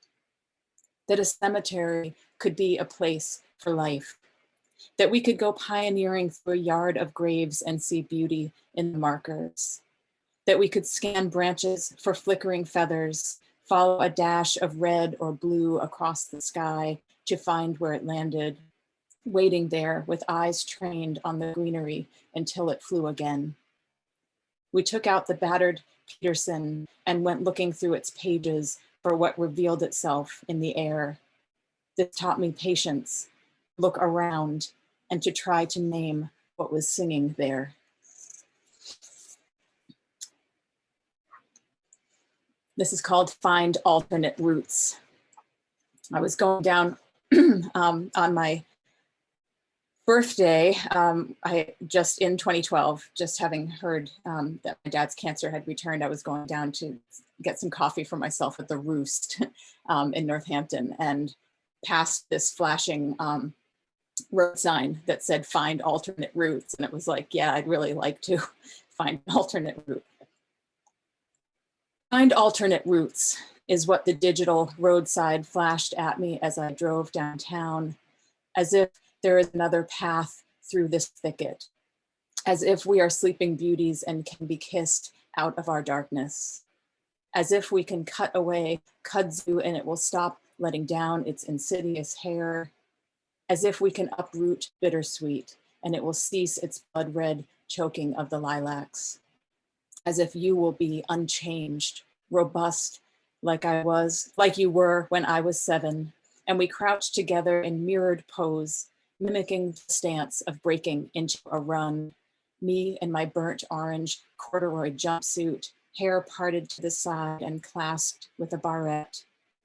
Speaker 10: That a cemetery could be a place for life, that we could go pioneering through a yard of graves and see beauty in the markers, that we could scan branches for flickering feathers, follow a dash of red or blue across the sky to find where it landed, waiting there with eyes trained on the greenery until it flew again. We took out the battered Peterson and went looking through its pages for what revealed itself in the air. This taught me patience, look around, and to try to name what was singing there. This is called Find Alternate Routes. I was going down on my birthday, I just in 2012, just having heard that my dad's cancer had returned, I was going down to get some coffee for myself at the Roost in Northampton, and passed this flashing road sign that said find alternate routes. And it was like, yeah, I'd really like to find an alternate route. Find alternate routes is what the digital roadside flashed at me as I drove downtown, as if there is another path through this thicket, as if we are sleeping beauties and can be kissed out of our darkness, as if we can cut away kudzu and it will stop letting down its insidious hair, as if we can uproot bittersweet and it will cease its blood red choking of the lilacs, as if you will be unchanged, robust, like you were when I was 7, and we crouched together in mirrored pose, mimicking the stance of breaking into a run, me in my burnt orange corduroy jumpsuit, hair parted to the side and clasped with a barrette,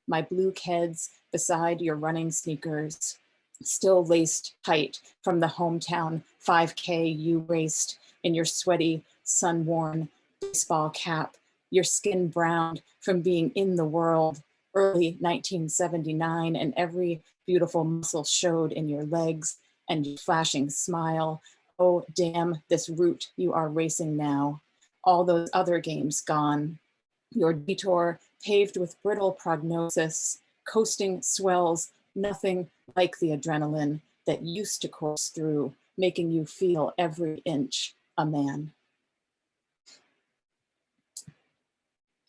Speaker 10: my blue Keds beside your running sneakers, still laced tight from the hometown 5K you raced in your sweaty, sun-worn baseball cap, your skin browned from being in the world, early 1979, and every beautiful muscle showed in your legs and your flashing smile. Oh, damn this route you are racing now. All those other games gone. Your detour paved with brittle prognosis, coasting swells, nothing like the adrenaline that used to course through, making you feel every inch a man.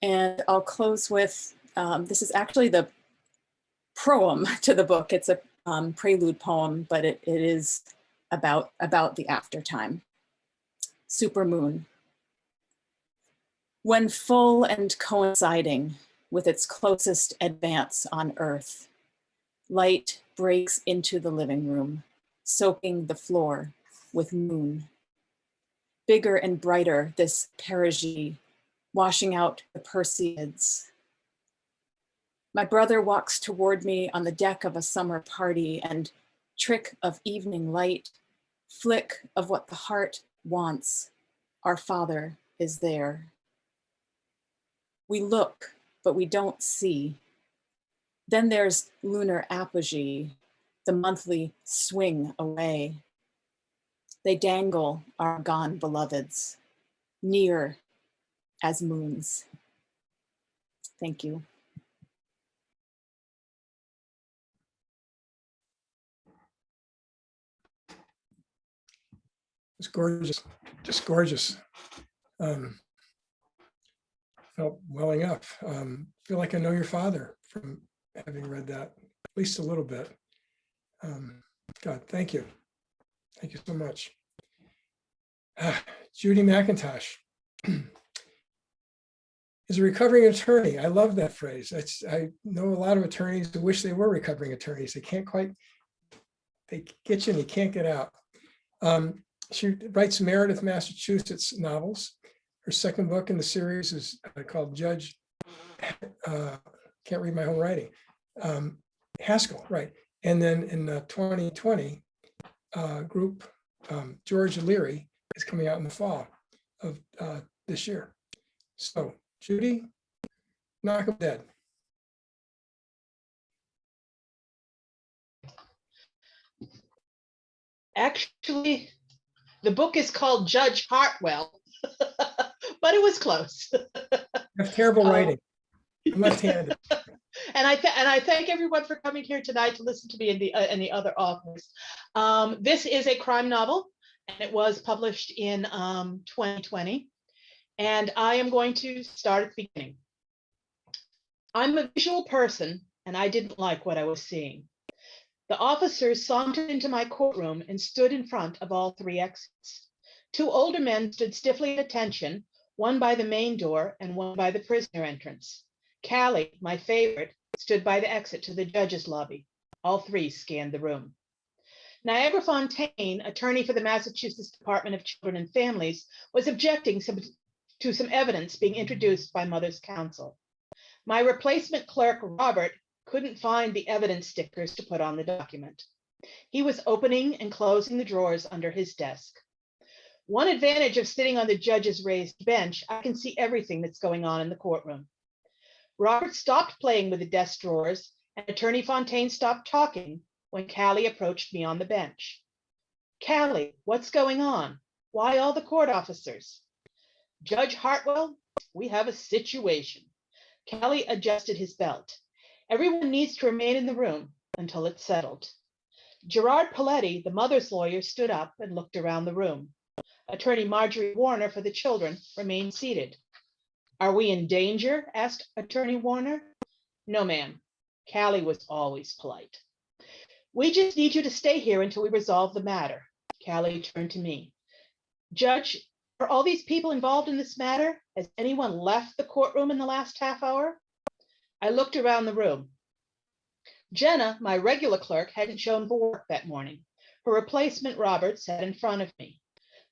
Speaker 10: And I'll close with, this is actually the proem to the book. It's a prelude poem, but it is about the aftertime. Supermoon. When full and coinciding with its closest advance on Earth, light breaks into the living room, soaking the floor with moon. Bigger and brighter, this perigee, washing out the Perseids. My brother walks toward me on the deck of a summer party, and trick of evening light, flick of what the heart wants, our Father is there. We look, but we don't see. Then there's lunar apogee, the monthly swing away. They dangle our gone beloveds, near as moons. Thank you.
Speaker 1: It's gorgeous, just gorgeous. Felt welling up. Feel like I know your father from having read that, at least a little bit. God, thank you. Thank you so much. Judy McIntosh is a recovering attorney. I love that phrase. I know a lot of attorneys who wish they were recovering attorneys. They can't quite, they get you and you can't get out. She writes Meredith, Massachusetts novels. Her second book in the series is called Judge, can't read my own writing, Haskell, right. And then in 2020, group George Leary is coming out in the fall of this year. So Judy, knock 'em dead.
Speaker 11: Actually, the book is called Judge Hartwell, but it was close.
Speaker 1: I have terrible writing. I'm left-handed.
Speaker 11: And I thank everyone for coming here tonight to listen to me and the other authors. This is a crime novel, and it was published in 2020. And I am going to start at the beginning. I'm a visual person, and I didn't like what I was seeing. The officers sauntered into my courtroom and stood in front of all three exits. Two older men stood stiffly at attention, one by the main door and one by the prisoner entrance. Callie, my favorite, stood by the exit to the judge's lobby. All three scanned the room. Niagara Fontaine, attorney for the Massachusetts Department of Children and Families, was objecting to some evidence being introduced by Mother's Counsel. My replacement clerk, Robert, couldn't find the evidence stickers to put on the document. He was opening and closing the drawers under his desk. One advantage of sitting on the judge's raised bench, I can see everything that's going on in the courtroom. Robert stopped playing with the desk drawers, and Attorney Fontaine stopped talking when Callie approached me on the bench. Callie, what's going on? Why all the court officers? Judge Hartwell, we have a situation. Callie adjusted his belt. Everyone needs to remain in the room until it's settled. Gerard Paletti, the mother's lawyer, stood up and looked around the room. Attorney Marjorie Warner for the children remained seated. Are we in danger? Asked Attorney Warner. No, ma'am. Callie was always polite. We just need you to stay here until we resolve the matter. Callie turned to me. Judge, are all these people involved in this matter? Has anyone left the courtroom in the last half hour? I looked around the room. Jenna, my regular clerk, hadn't shown for work that morning. Her replacement, Robert, sat in front of me.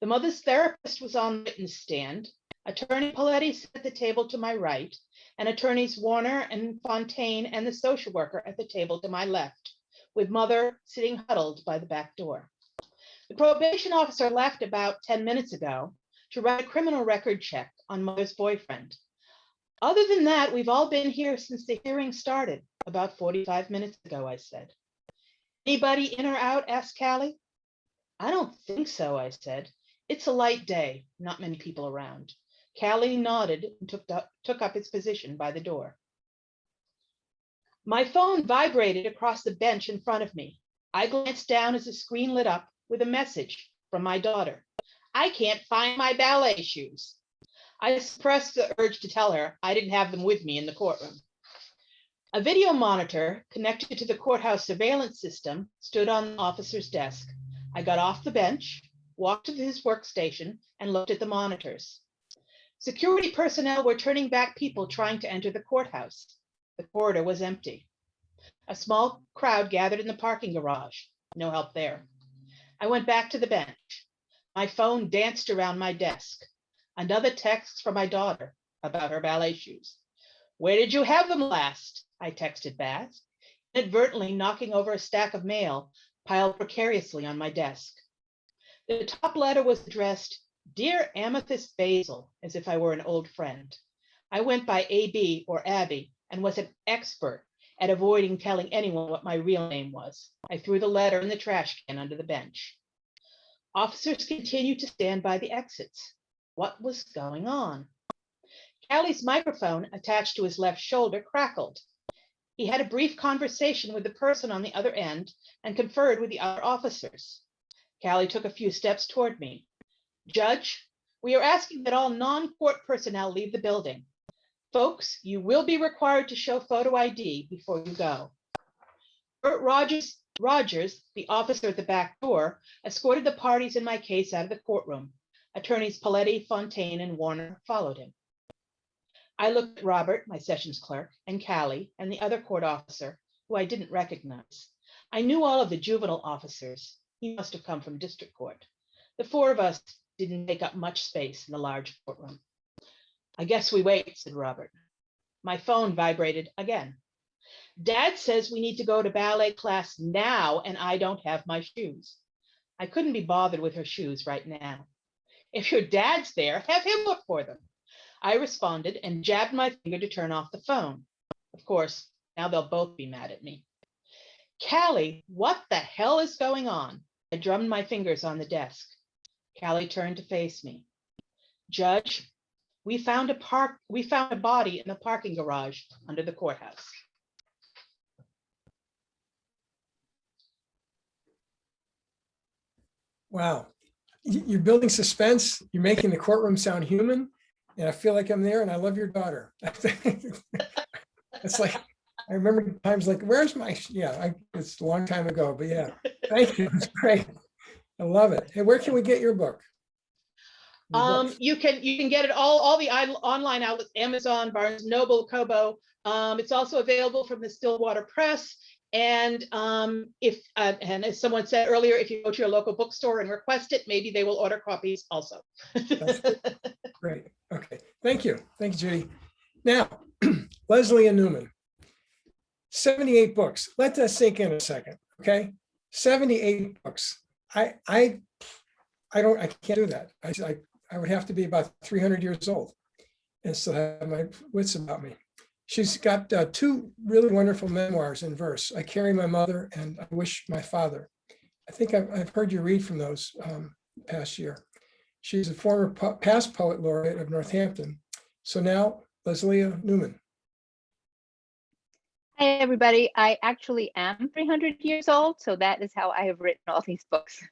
Speaker 11: The mother's therapist was on the witness stand. Attorney Paletti sat at the table to my right, and attorneys Warner and Fontaine and the social worker at the table to my left, with Mother sitting huddled by the back door. The probation officer left about 10 minutes ago to write a criminal record check on Mother's boyfriend. Other than that, we've all been here since the hearing started, about 45 minutes ago, I said. Anybody in or out? Asked Callie. I don't think so, I said. It's a light day, not many people around. Callie nodded and took up his position by the door. My phone vibrated across the bench in front of me. I glanced down as the screen lit up with a message from my daughter. I can't find my ballet shoes. I suppressed the urge to tell her I didn't have them with me in the courtroom. A video monitor connected to the courthouse surveillance system stood on the officer's desk. I got off the bench, walked to his workstation, and looked at the monitors. Security personnel were turning back people trying to enter the courthouse. The corridor was empty. A small crowd gathered in the parking garage. No help there. I went back to the bench. My phone danced around my desk. Another text from my daughter about her ballet shoes. "Where did you have them last?" I texted back, inadvertently knocking over a stack of mail piled precariously on my desk. The top letter was addressed, "Dear Amethyst Basil," as if I were an old friend. I went by AB or Abby and was an expert at avoiding telling anyone what my real name was. I threw the letter in the trash can under the bench. Officers continued to stand by the exits. What was going on? Callie's microphone attached to his left shoulder crackled. He had a brief conversation with the person on the other end and conferred with the other officers. Callie took a few steps toward me. "Judge, we are asking that all non-court personnel leave the building. Folks, you will be required to show photo ID before you go." Bert Rogers, the officer at the back door, escorted the parties in my case out of the courtroom. Attorneys Paletti, Fontaine, and Warner followed him. I looked at Robert, my sessions clerk, and Callie, and the other court officer, who I didn't recognize. I knew all of the juvenile officers. He must have come from district court. The four of us didn't take up much space in the large courtroom. "I guess we wait," said Robert. My phone vibrated again. "Dad says we need to go to ballet class now, and I don't have my shoes." I couldn't be bothered with her shoes right now. "If your dad's there, have him look for them." I responded and jabbed my finger to turn off the phone. Of course, now they'll both be mad at me. "Callie, what the hell is going on?" I drummed my fingers on the desk. Callie turned to face me. "Judge, we found a body in the parking garage under the courthouse."
Speaker 1: Wow. You're building suspense. You're making the courtroom sound human. And I feel like I'm there, and I love your daughter. It's like, I remember times like, where's my, it's a long time ago, but yeah, thank you. It's great. I love it. Hey, where can we get your book?
Speaker 11: You can get it all the online outlets, Amazon, Barnes Noble, Kobo. It's also available from the Stillwater Press. And and as someone said earlier, if you go to your local bookstore and request it, maybe they will order copies also.
Speaker 1: Great. Okay. Thank you. Thank you, Judy. Now, Leslia Newman, 78 books. Let that sink in a second. Okay. 78 books. I can't do that. I would have to be about 300 years old and still have my wits about me. She's got two really wonderful memoirs in verse, I Carry My Mother and I Wish My Father. I think I've heard you read from those past year. She's a former past poet laureate of Northampton. So now, Leslia Newman.
Speaker 12: Hi, everybody. I actually am 300 years old, so that is how I have written all these books.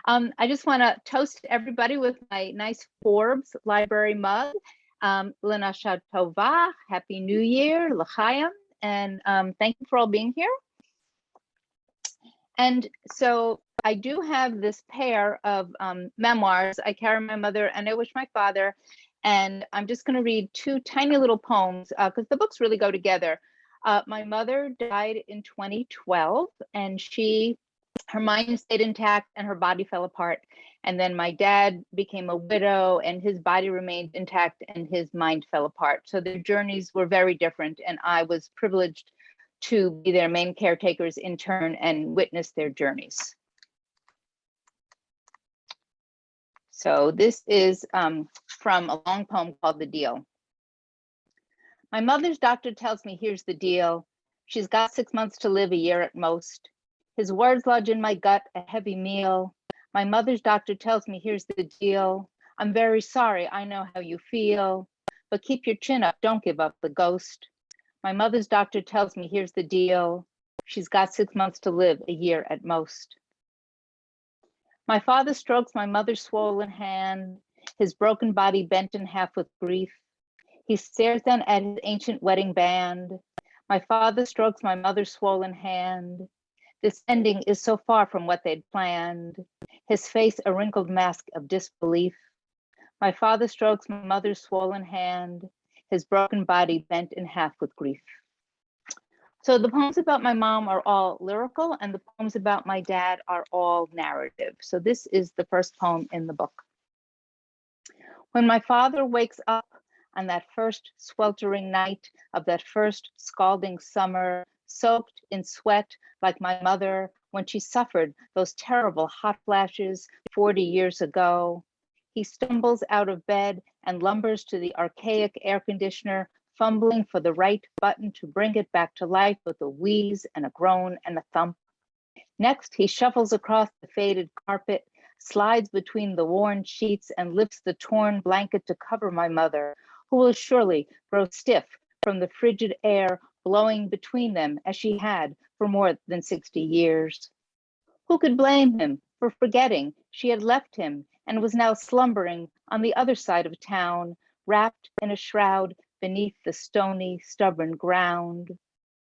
Speaker 12: I just want to toast everybody with my nice Forbes library mug. Lena Tova, Happy New Year, L'chaim, and thank you for all being here. And so I do have this pair of memoirs, I Carry My Mother and I Wish My Father, and I'm just going to read two tiny little poems because the books really go together. My mother died in 2012, and her mind stayed intact and her body fell apart. And then my dad became a widow and his body remained intact and his mind fell apart. So their journeys were very different. And I was privileged to be their main caretakers in turn and witness their journeys. So this is from a long poem called The Deal. My mother's doctor tells me, here's the deal. She's got 6 months to live, a year at most. His words lodge in my gut, a heavy meal. My mother's doctor tells me, here's the deal. I'm very sorry, I know how you feel, but keep your chin up, don't give up the ghost. My mother's doctor tells me, here's the deal. She's got 6 months to live, a year at most. My father strokes my mother's swollen hand, his broken body bent in half with grief. He stares down at his ancient wedding band. My father strokes my mother's swollen hand. This ending is so far from what they'd planned. His face a wrinkled mask of disbelief. My father strokes my mother's swollen hand, his broken body bent in half with grief. So the poems about my mom are all lyrical and the poems about my dad are all narrative. So this is the first poem in the book. When my father wakes up on that first sweltering night of that first scalding summer, soaked in sweat like my mother when she suffered those terrible hot flashes 40 years ago, he stumbles out of bed and lumbers to the archaic air conditioner, fumbling for the right button to bring it back to life with a wheeze and a groan and a thump. Next, he shuffles across the faded carpet, slides between the worn sheets and lifts the torn blanket to cover my mother, who will surely grow stiff from the frigid air blowing between them as she had for more than 60 years. Who could blame him for forgetting she had left him and was now slumbering on the other side of town, wrapped in a shroud beneath the stony, stubborn ground?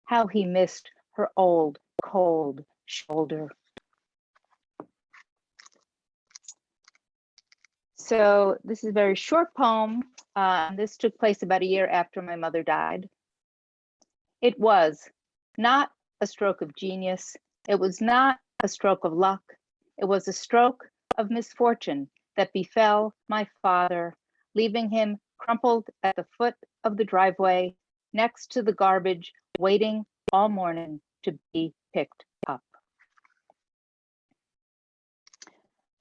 Speaker 12: How he missed her old, cold shoulder. So this is a very short poem. This took place about a year after my mother died. It was not a stroke of genius. It was not a stroke of luck. It was a stroke of misfortune that befell my father, leaving him crumpled at the foot of the driveway next to the garbage, waiting all morning to be picked up.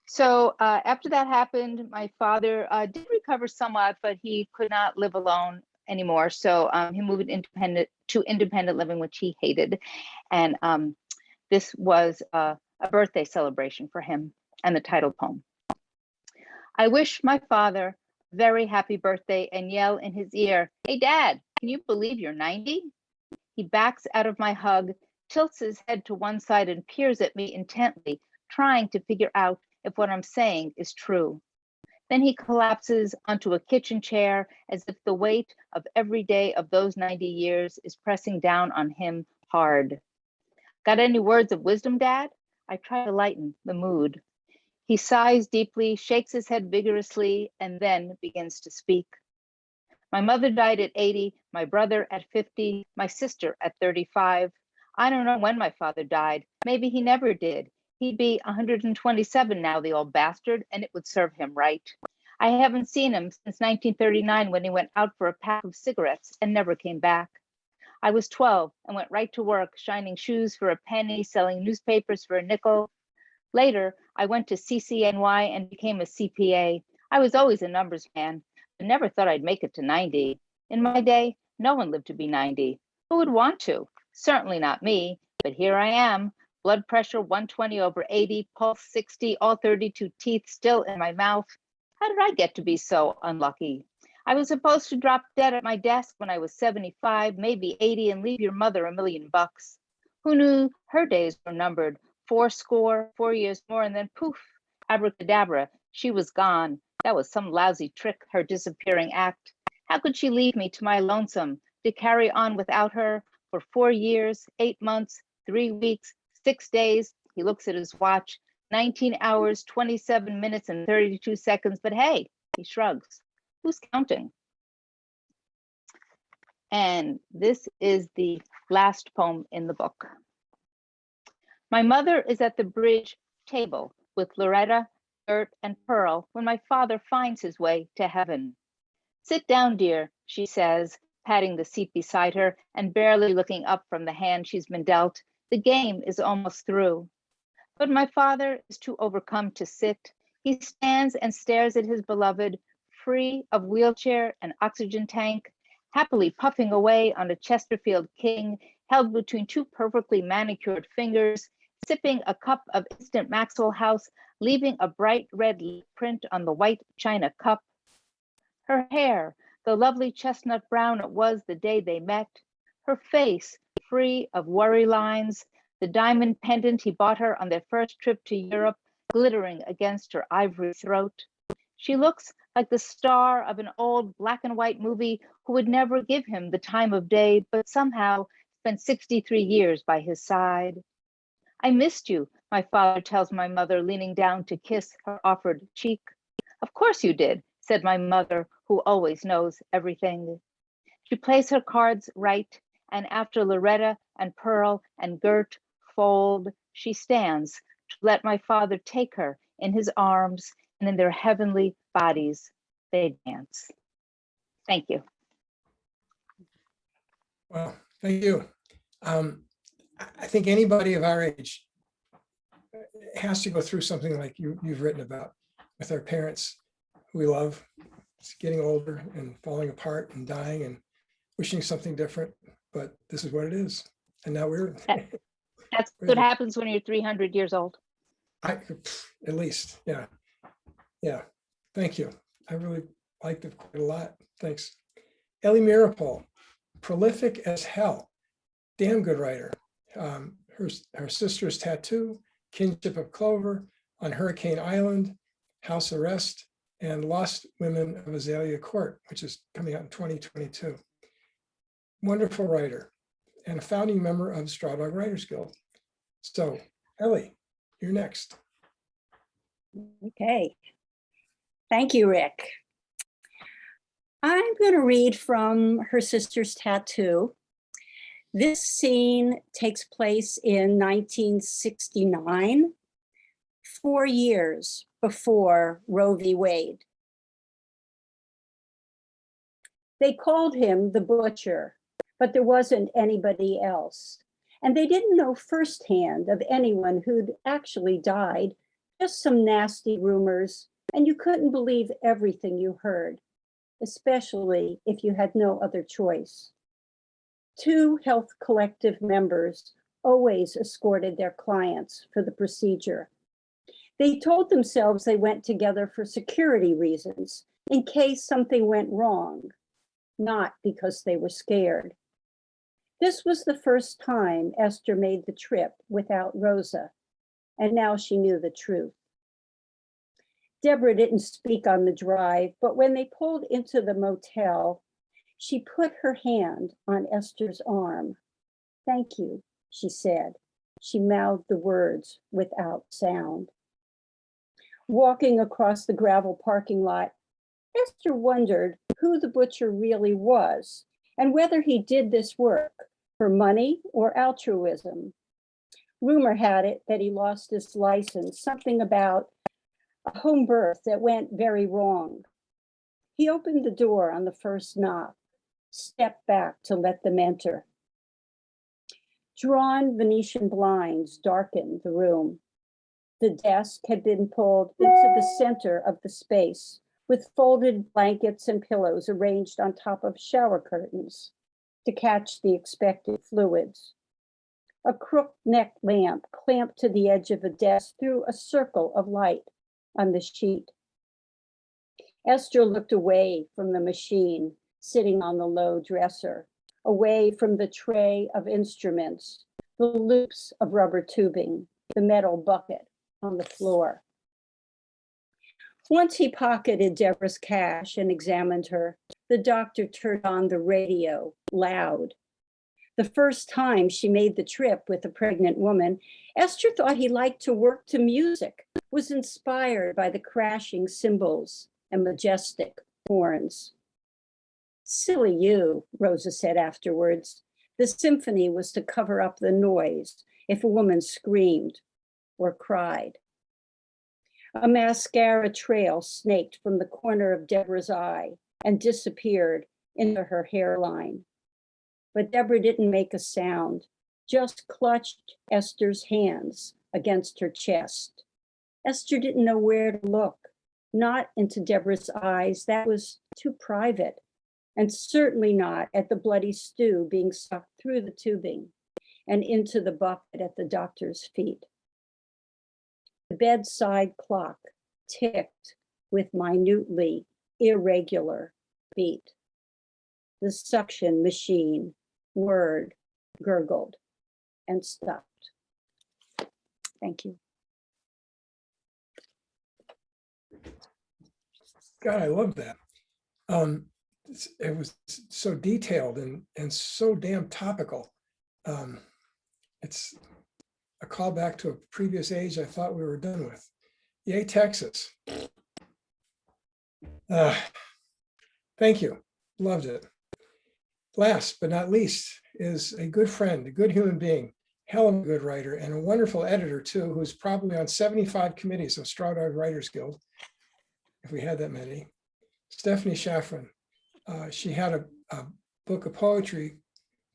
Speaker 12: So after that happened, my father did recover somewhat, but he could not live alone anymore. So he moved to independent living, which he hated. And this was a birthday celebration for him and the title poem. I wish my father a very happy birthday and yell in his ear, "Hey, Dad, can you believe you're 90? He backs out of my hug, tilts his head to one side and peers at me intently, trying to figure out if what I'm saying is true. Then he collapses onto a kitchen chair as if the weight of every day of those 90 years is pressing down on him hard. Got any words of wisdom, Dad? I try to lighten the mood. He sighs deeply, shakes his head vigorously, and then begins to speak. My mother died at 80, my brother at 50, my sister at 35. I don't know when my father died. Maybe he never did. He'd be 127 now, the old bastard, and it would serve him right. I haven't seen him since 1939 when he went out for a pack of cigarettes and never came back. I was 12 and went right to work, shining shoes for a penny, selling newspapers for a nickel. Later, I went to CCNY and became a CPA. I was always a numbers man, but never thought I'd make it to 90. In my day, no one lived to be 90. Who would want to? Certainly not me, but here I am. Blood pressure 120/80, pulse 60, all 32 teeth still in my mouth. How did I get to be so unlucky? I was supposed to drop dead at my desk when I was 75, maybe 80, and leave your mother $1 million. Who knew her days were numbered? 4 years more, and then poof, abracadabra, she was gone. That was some lousy trick, her disappearing act. How could she leave me to my lonesome, to carry on without her for 4 years, 8 months, 3 weeks, 6 days? He looks at his watch, 19 hours, 27 minutes, and 32 seconds. But hey, he shrugs. Who's counting? And this is the last poem in the book. My mother is at the bridge table with Loretta, Gert, and Pearl when my father finds his way to heaven. Sit down, dear, she says, patting the seat beside her and barely looking up from the hand she's been dealt. The game is almost through. But my father is too overcome to sit. He stands and stares at his beloved, free of wheelchair and oxygen tank, happily puffing away on a Chesterfield King held between two perfectly manicured fingers, sipping a cup of instant Maxwell House, leaving a bright red print on the white china cup. Her hair, the lovely chestnut brown it was the day they met. Her face, free of worry lines, the diamond pendant he bought her on their first trip to Europe, glittering against her ivory throat. She looks like the star of an old black and white movie who would never give him the time of day, but somehow spent 63 years by his side. I missed you, my father tells my mother, leaning down to kiss her offered cheek. Of course you did, said my mother, who always knows everything. She plays her cards right, and after Loretta and Pearl and Gert fold, she stands to let my father take her in his arms, and in their heavenly bodies they dance. Thank you.
Speaker 1: Well, thank you. I think anybody of our age has to go through something like you've written about with our parents who we love, getting older and falling apart and dying and wishing something different. But this is what it is. And now we're
Speaker 12: That's what happens when you're 300 years old.
Speaker 1: at least, yeah. Yeah, thank you. I really liked it quite a lot. Thanks. Ellie Mirapul, prolific as hell, damn good writer. Her sister's Tattoo, Kinship of Clover, On Hurricane Island, House Arrest, and Lost Women of Azalea Court, which is coming out in 2022. Wonderful writer and a founding member of Straw Dog Writers Guild. So, Ellie, you're next.
Speaker 13: Okay. Thank you, Rick. I'm going to read from Her Sister's Tattoo. This scene takes place in 1969, 4 years before Roe v. Wade. They called him the butcher, but there wasn't anybody else. And they didn't know firsthand of anyone who'd actually died, just some nasty rumors, and you couldn't believe everything you heard, especially if you had no other choice. 2 health collective members always escorted their clients for the procedure. They told themselves they went together for security reasons, in case something went wrong, not because they were scared. This was the first time Esther made the trip without Rosa, and now she knew the truth. Deborah didn't speak on the drive, but when they pulled into the motel, she put her hand on Esther's arm. "Thank you," she said. She mouthed the words without sound. Walking across the gravel parking lot, Esther wondered who the butcher really was and whether he did this work for money or altruism. Rumor had it that he lost his license, something about a home birth that went very wrong. He opened the door on the first knock, stepped back to let them enter. Drawn Venetian blinds darkened the room. The desk had been pulled into the center of the space, with folded blankets and pillows arranged on top of shower curtains to catch the expected fluids. A crook-neck lamp clamped to the edge of the desk threw a circle of light on the sheet. Esther looked away from the machine sitting on the low dresser, away from the tray of instruments, the loops of rubber tubing, the metal bucket on the floor. Once he pocketed Deborah's cash and examined her, the doctor turned on the radio loud. The first time she made the trip with a pregnant woman, Esther thought he liked to work to music, was inspired by the crashing cymbals and majestic horns. "Silly you," Rosa said afterwards. The symphony was to cover up the noise if a woman screamed or cried. A mascara trail snaked from the corner of Deborah's eye and disappeared into her hairline. But Deborah didn't make a sound, just clutched Esther's hands against her chest. Esther didn't know where to look, not into Deborah's eyes, that was too private, and certainly not at the bloody stew being sucked through the tubing and into the bucket at the doctor's feet. The bedside clock ticked with minutely irregular beat. The suction machine whirred, gurgled, and stopped. Thank you.
Speaker 1: God, I love that. It was so detailed and so damn topical. It's a callback to a previous age I thought we were done with. Yay, Texas. Thank you. Loved it. Last but not least is a good friend, a good human being, hell of a good writer, and a wonderful editor too, who's probably on 75 committees of Straw Dog Writers Guild, if we had that many. Stephanie Shafran. She had a book of poetry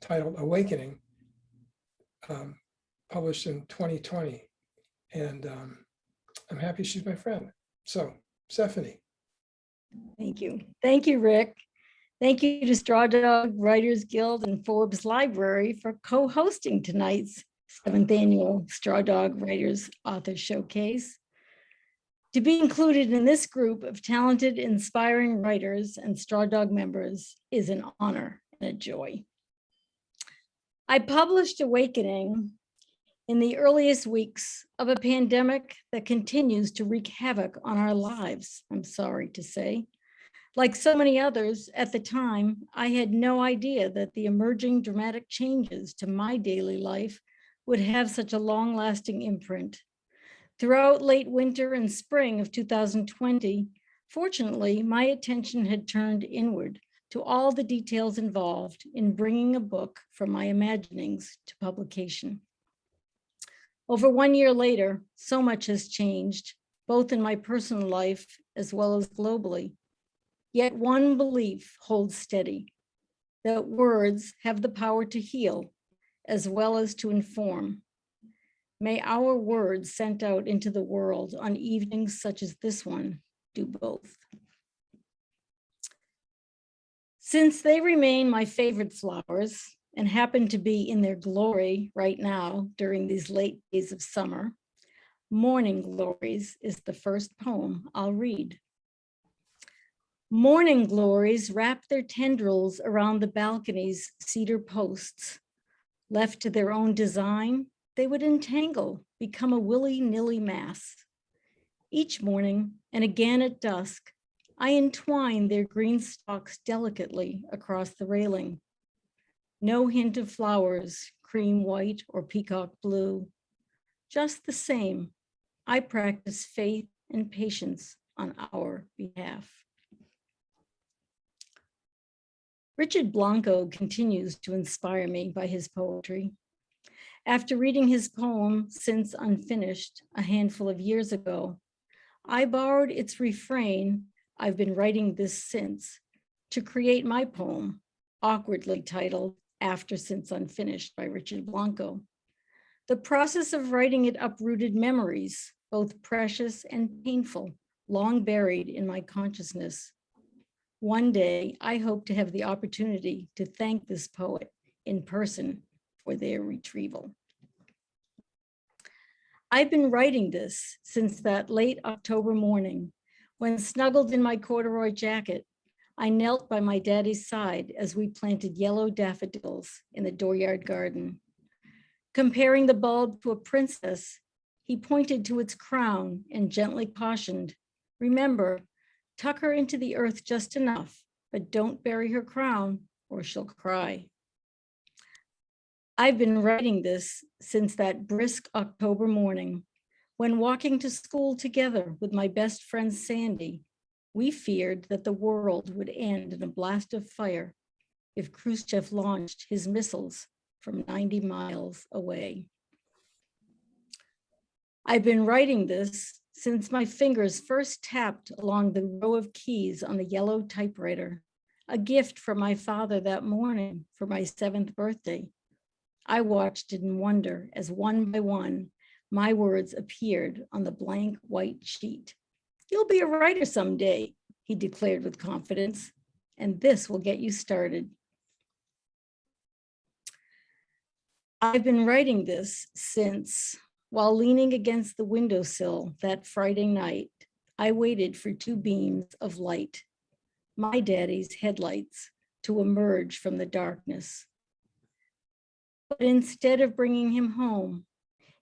Speaker 1: titled Awakening, published in 2020. And I'm happy she's my friend. So, Stephanie.
Speaker 14: Thank you. Thank you, Rick. Thank you to Straw Dog Writers Guild and Forbes Library for co-hosting tonight's 7th annual Straw Dog Writers Author Showcase. To be included in this group of talented, inspiring writers and Straw Dog members is an honor and a joy. I published Awakening in the earliest weeks of a pandemic that continues to wreak havoc on our lives, I'm sorry to say. Like so many others, at the time, I had no idea that the emerging dramatic changes to my daily life would have such a long-lasting imprint. Throughout late winter and spring of 2020, fortunately, my attention had turned inward to all the details involved in bringing a book from my imaginings to publication. Over 1 year later, so much has changed, both in my personal life as well as globally. Yet one belief holds steady, that words have the power to heal as well as to inform. May our words sent out into the world on evenings such as this one do both. Since they remain my favorite flowers and happen to be in their glory right now during these late days of summer, Morning Glories is the first poem I'll read. Morning glories wrap their tendrils around the balcony's cedar posts. Left to their own design, they would entangle, become a willy-nilly mass. Each morning, and again at dusk, I entwine their green stalks delicately across the railing. No hint of flowers, cream white or peacock blue. Just the same, I practice faith and patience on our behalf. Richard Blanco continues to inspire me by his poetry. After reading his poem, Since Unfinished, a handful of years ago, I borrowed its refrain, I've been writing this since, to create my poem, awkwardly titled After Since Unfinished by Richard Blanco. The process of writing it uprooted memories, both precious and painful, long buried in my consciousness. One day, I hope to have the opportunity to thank this poet in person for their retrieval. I've been writing this since that late October morning when, snuggled in my corduroy jacket, I knelt by my daddy's side as we planted yellow daffodils in the dooryard garden. Comparing the bulb to a princess, he pointed to its crown and gently cautioned, remember, tuck her into the earth just enough, but don't bury her crown or she'll cry. I've been writing this since that brisk October morning when, walking to school together with my best friend Sandy, we feared that the world would end in a blast of fire if Khrushchev launched his missiles from 90 miles away. I've been writing this since my fingers first tapped along the row of keys on the yellow typewriter, a gift from my father that morning for my 7th birthday. I watched in wonder as one by one, my words appeared on the blank white sheet. You'll be a writer someday, he declared with confidence, and this will get you started. I've been writing this since, while leaning against the windowsill that Friday night, I waited for 2 beams of light, my daddy's headlights, to emerge from the darkness. But instead of bringing him home,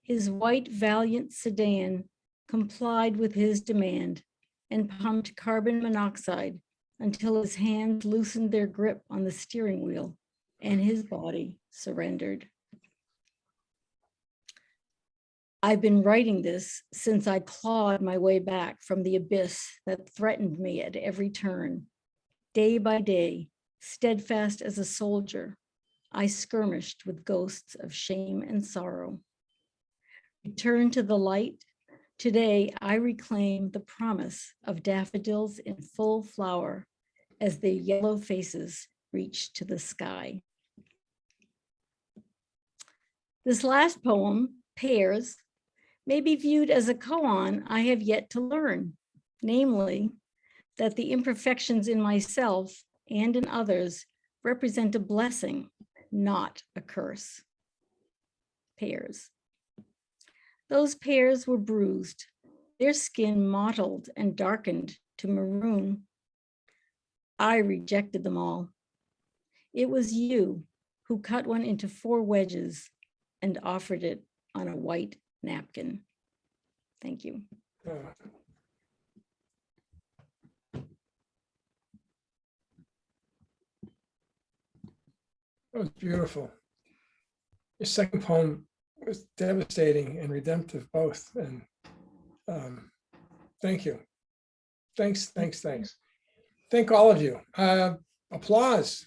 Speaker 14: his white Valiant sedan complied with his demand and pumped carbon monoxide until his hands loosened their grip on the steering wheel and his body surrendered. I've been writing this since I clawed my way back from the abyss that threatened me at every turn. Day by day, steadfast as a soldier, I skirmished with ghosts of shame and sorrow. Return to the light. Today, I reclaim the promise of daffodils in full flower as their yellow faces reach to the sky. This last poem, Pairs, may be viewed as a koan I have yet to learn, namely, that the imperfections in myself and in others represent a blessing, not a curse. Pairs. Those pears were bruised, their skin mottled and darkened to maroon. I rejected them all. It was you who cut one into 4 wedges and offered it on a white napkin. Thank you.
Speaker 1: That was beautiful. Your second poem was devastating and redemptive both. And thank you. Thanks. Thank all of you. Applause.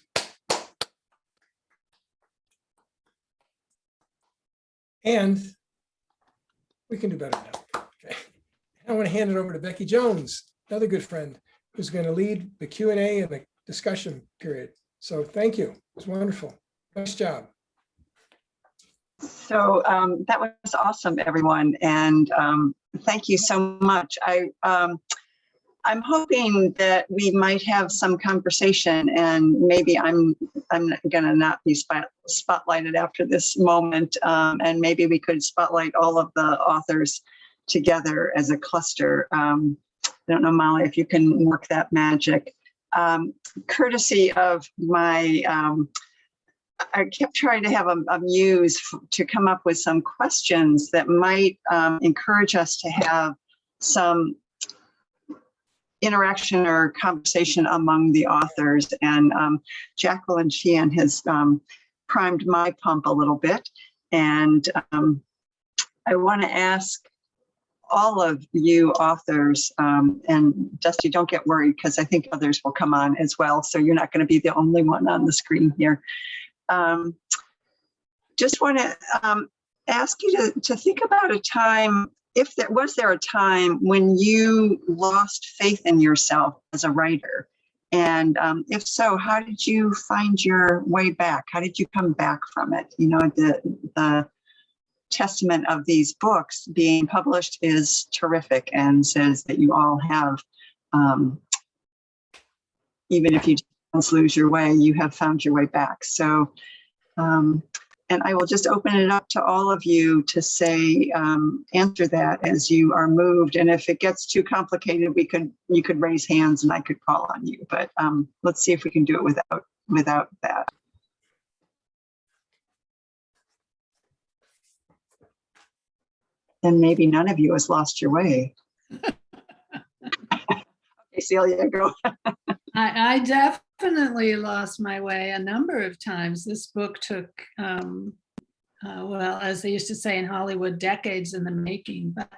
Speaker 1: And we can do better now. Okay. I want to hand it over to Becky Jones, another good friend, who's going to lead the Q&A and the discussion period. So thank you. It was wonderful. Nice job.
Speaker 6: So that was awesome, everyone. And thank you so much. I'm hoping that we might have some conversation, and maybe I'm gonna not be spotlighted after this moment, and maybe we could spotlight all of the authors together as a cluster. I don't know, Molly, if you can work that magic. Courtesy of my, I kept trying to have a muse to come up with some questions that might encourage us to have some interaction or conversation among the authors. And Jacqueline Sheehan has primed my pump a little bit. And I want to ask all of you authors, and Dusty, don't get worried, because I think others will come on as well. So you're not going to be the only one on the screen here. Just want to ask you to think about a time, if there was a time when you lost faith in yourself as a writer? And if so, how did you find your way back? How did you come back from it? You know, the testament of these books being published is terrific and says that you all have, even if you just lose your way, you have found your way back. So, and I will just open it up to all of you to say, answer that as you are moved. And if it gets too complicated, you could raise hands and I could call on you. But let's see if we can do it without that. And maybe none of you has lost your way. Okay, Celia, go.
Speaker 9: I definitely lost my way a number of times. This book took, well, as they used to say in Hollywood, decades in the making. But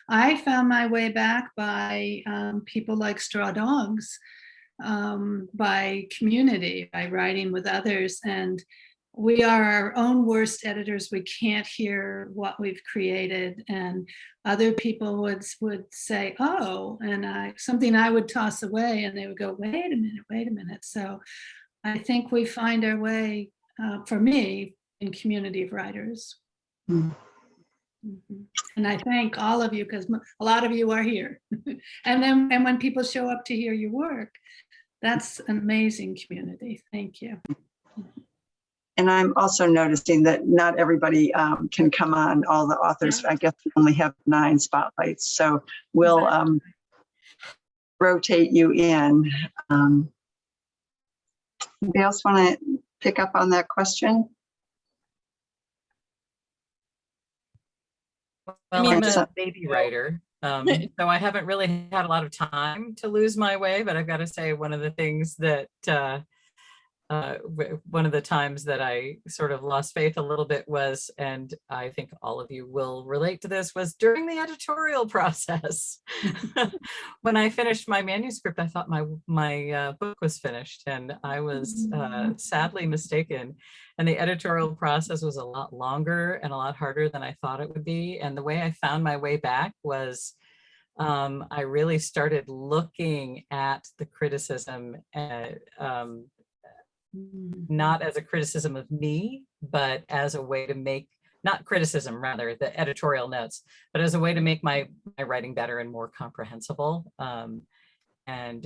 Speaker 9: I found my way back by people like Straw Dogs, by community, by writing with others. And we are our own worst editors. We can't hear what we've created. And other people would say, oh, and something I would toss away, and they would go, wait a minute. So I think we find our way, for me, in community of writers. Mm-hmm. And I thank all of you, because a lot of you are here. and when people show up to hear your work, that's an amazing community. Thank you.
Speaker 6: And I'm also noticing that not everybody can come on, all the authors. I guess we only have 9 spotlights. So we'll rotate you in. Anybody else want to pick up on that question?
Speaker 7: Well, I'm a baby writer, so I haven't really had a lot of time to lose my way, but I've got to say one of the things that one of the times that I sort of lost faith a little bit was, and I think all of you will relate to this, was during the editorial process. When I finished my manuscript, I thought my book was finished, and I was sadly mistaken. And the editorial process was a lot longer and a lot harder than I thought it would be. And the way I found my way back was I really started looking at the criticism not as a criticism of me, but as a way to make, not criticism, rather the editorial notes, but as a way to make my writing better and more comprehensible, and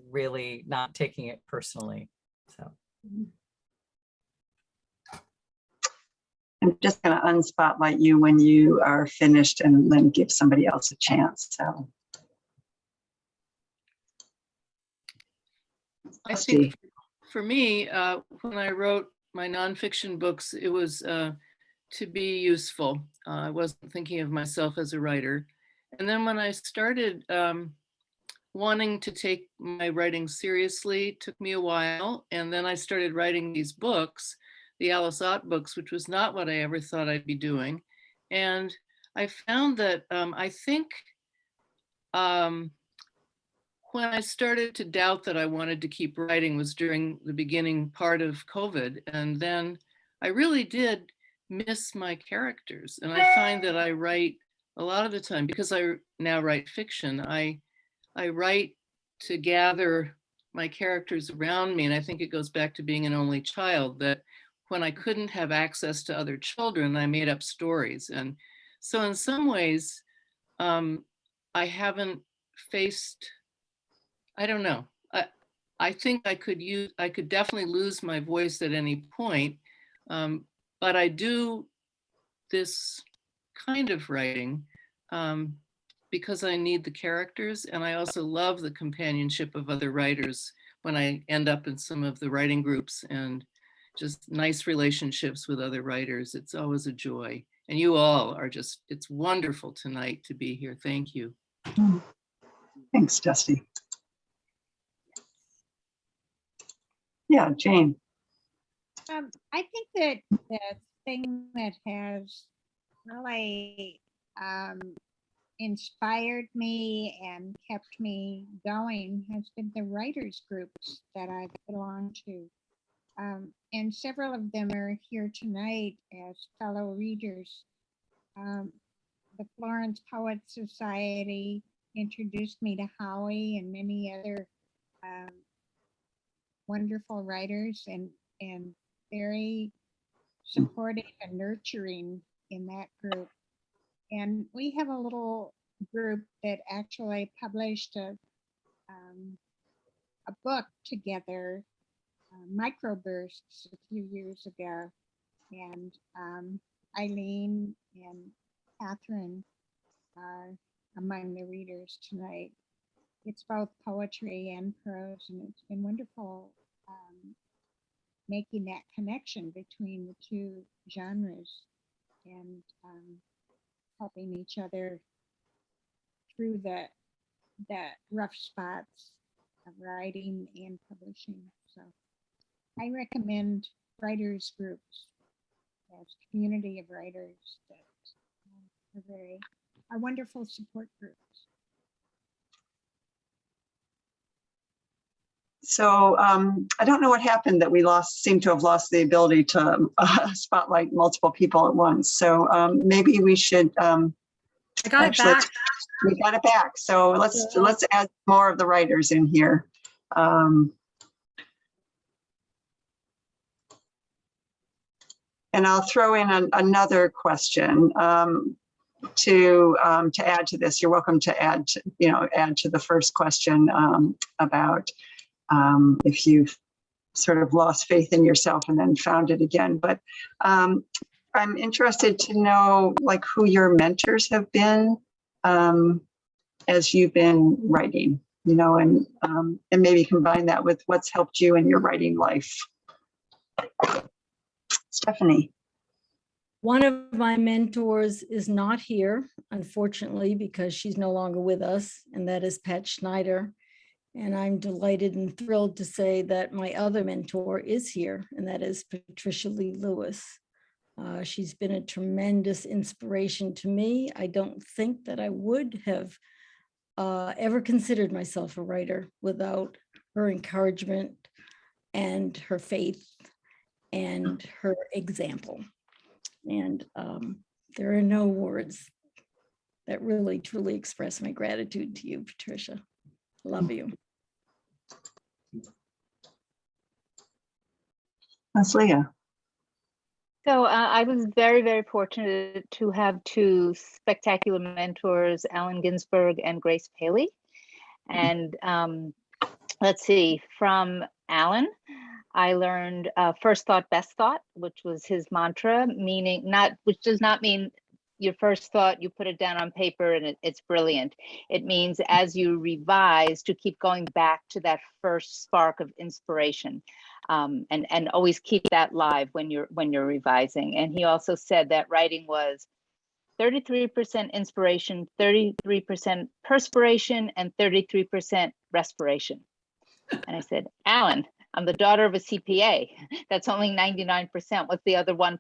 Speaker 7: really not taking it personally. So.
Speaker 6: I'm just going to unspotlight you when you are finished and then give somebody else a chance. So.
Speaker 2: I think for me, when I wrote my nonfiction books, it was to be useful. I wasn't thinking of myself as a writer. And then when I started wanting to take my writing seriously, it took me a while. And then I started writing these books, the Alice Ott books, which was not what I ever thought I'd be doing. And I found that I think when I started to doubt that I wanted to keep writing was during the beginning part of COVID. And then I really did miss my characters. And I find that I write a lot of the time, because I now write fiction, I write to gather my characters around me. And I think it goes back to being an only child, that when I couldn't have access to other children, I made up stories. And so in some ways, I haven't faced, I don't know. I think I could definitely lose my voice at any point, but I do this kind of writing because I need the characters, and I also love the companionship of other writers when I end up in some of the writing groups and just nice relationships with other writers. It's always a joy. And you all are just, it's wonderful tonight to be here. Thank you.
Speaker 6: Thanks, Dusty. Yeah, Jane.
Speaker 8: I think that the thing that has really inspired me and kept me going has been the writers groups that I've belonged to. And several of them are here tonight as fellow readers. The Florence Poets Society introduced me to Howie and many other wonderful writers, and very supportive and nurturing in that group. And we have a little group that actually published a book together, Microbursts, a few years ago. And Eileen and Kathryn are among the readers tonight. It's both poetry and prose, and it's been wonderful making that connection between the two genres and helping each other through the rough spots of writing and publishing. So I recommend writers groups as community of writers that are wonderful support groups.
Speaker 6: So I don't know what happened that we seem to have lost the ability to spotlight multiple people at once. So maybe we should. I
Speaker 15: got it back.
Speaker 6: We got it back. So let's add more of the writers in here. And I'll throw in another question to add to this. You're welcome to add to the first question about if you've sort of lost faith in yourself and then found it again. But I'm interested to know who your mentors have been as you've been writing, and maybe combine that with what's helped you in your writing life. Stephanie.
Speaker 14: One of my mentors is not here, unfortunately, because she's no longer with us, and that is Pat Schneider. And I'm delighted and thrilled to say that my other mentor is here, and that is Patricia Lee Lewis. She's been a tremendous inspiration to me. I don't think that I would have ever considered myself a writer without her encouragement and her faith and her example. And there are no words that really, truly express my gratitude to you, Patricia. Love you.
Speaker 6: Leslia.
Speaker 12: So I was very, very fortunate to have two spectacular mentors, Allen Ginsberg and Grace Paley. And let's see, from Allen, I learned first thought, best thought, which was his mantra, which does not mean your first thought, you put it down on paper and it's brilliant. It means as you revise to keep going back to that first spark of inspiration, and always keep that live when you're revising. And he also said that writing was 33% inspiration, 33% perspiration, and 33% respiration. And I said, Alan, I'm the daughter of a CPA. That's only 99%. What's the other 1%?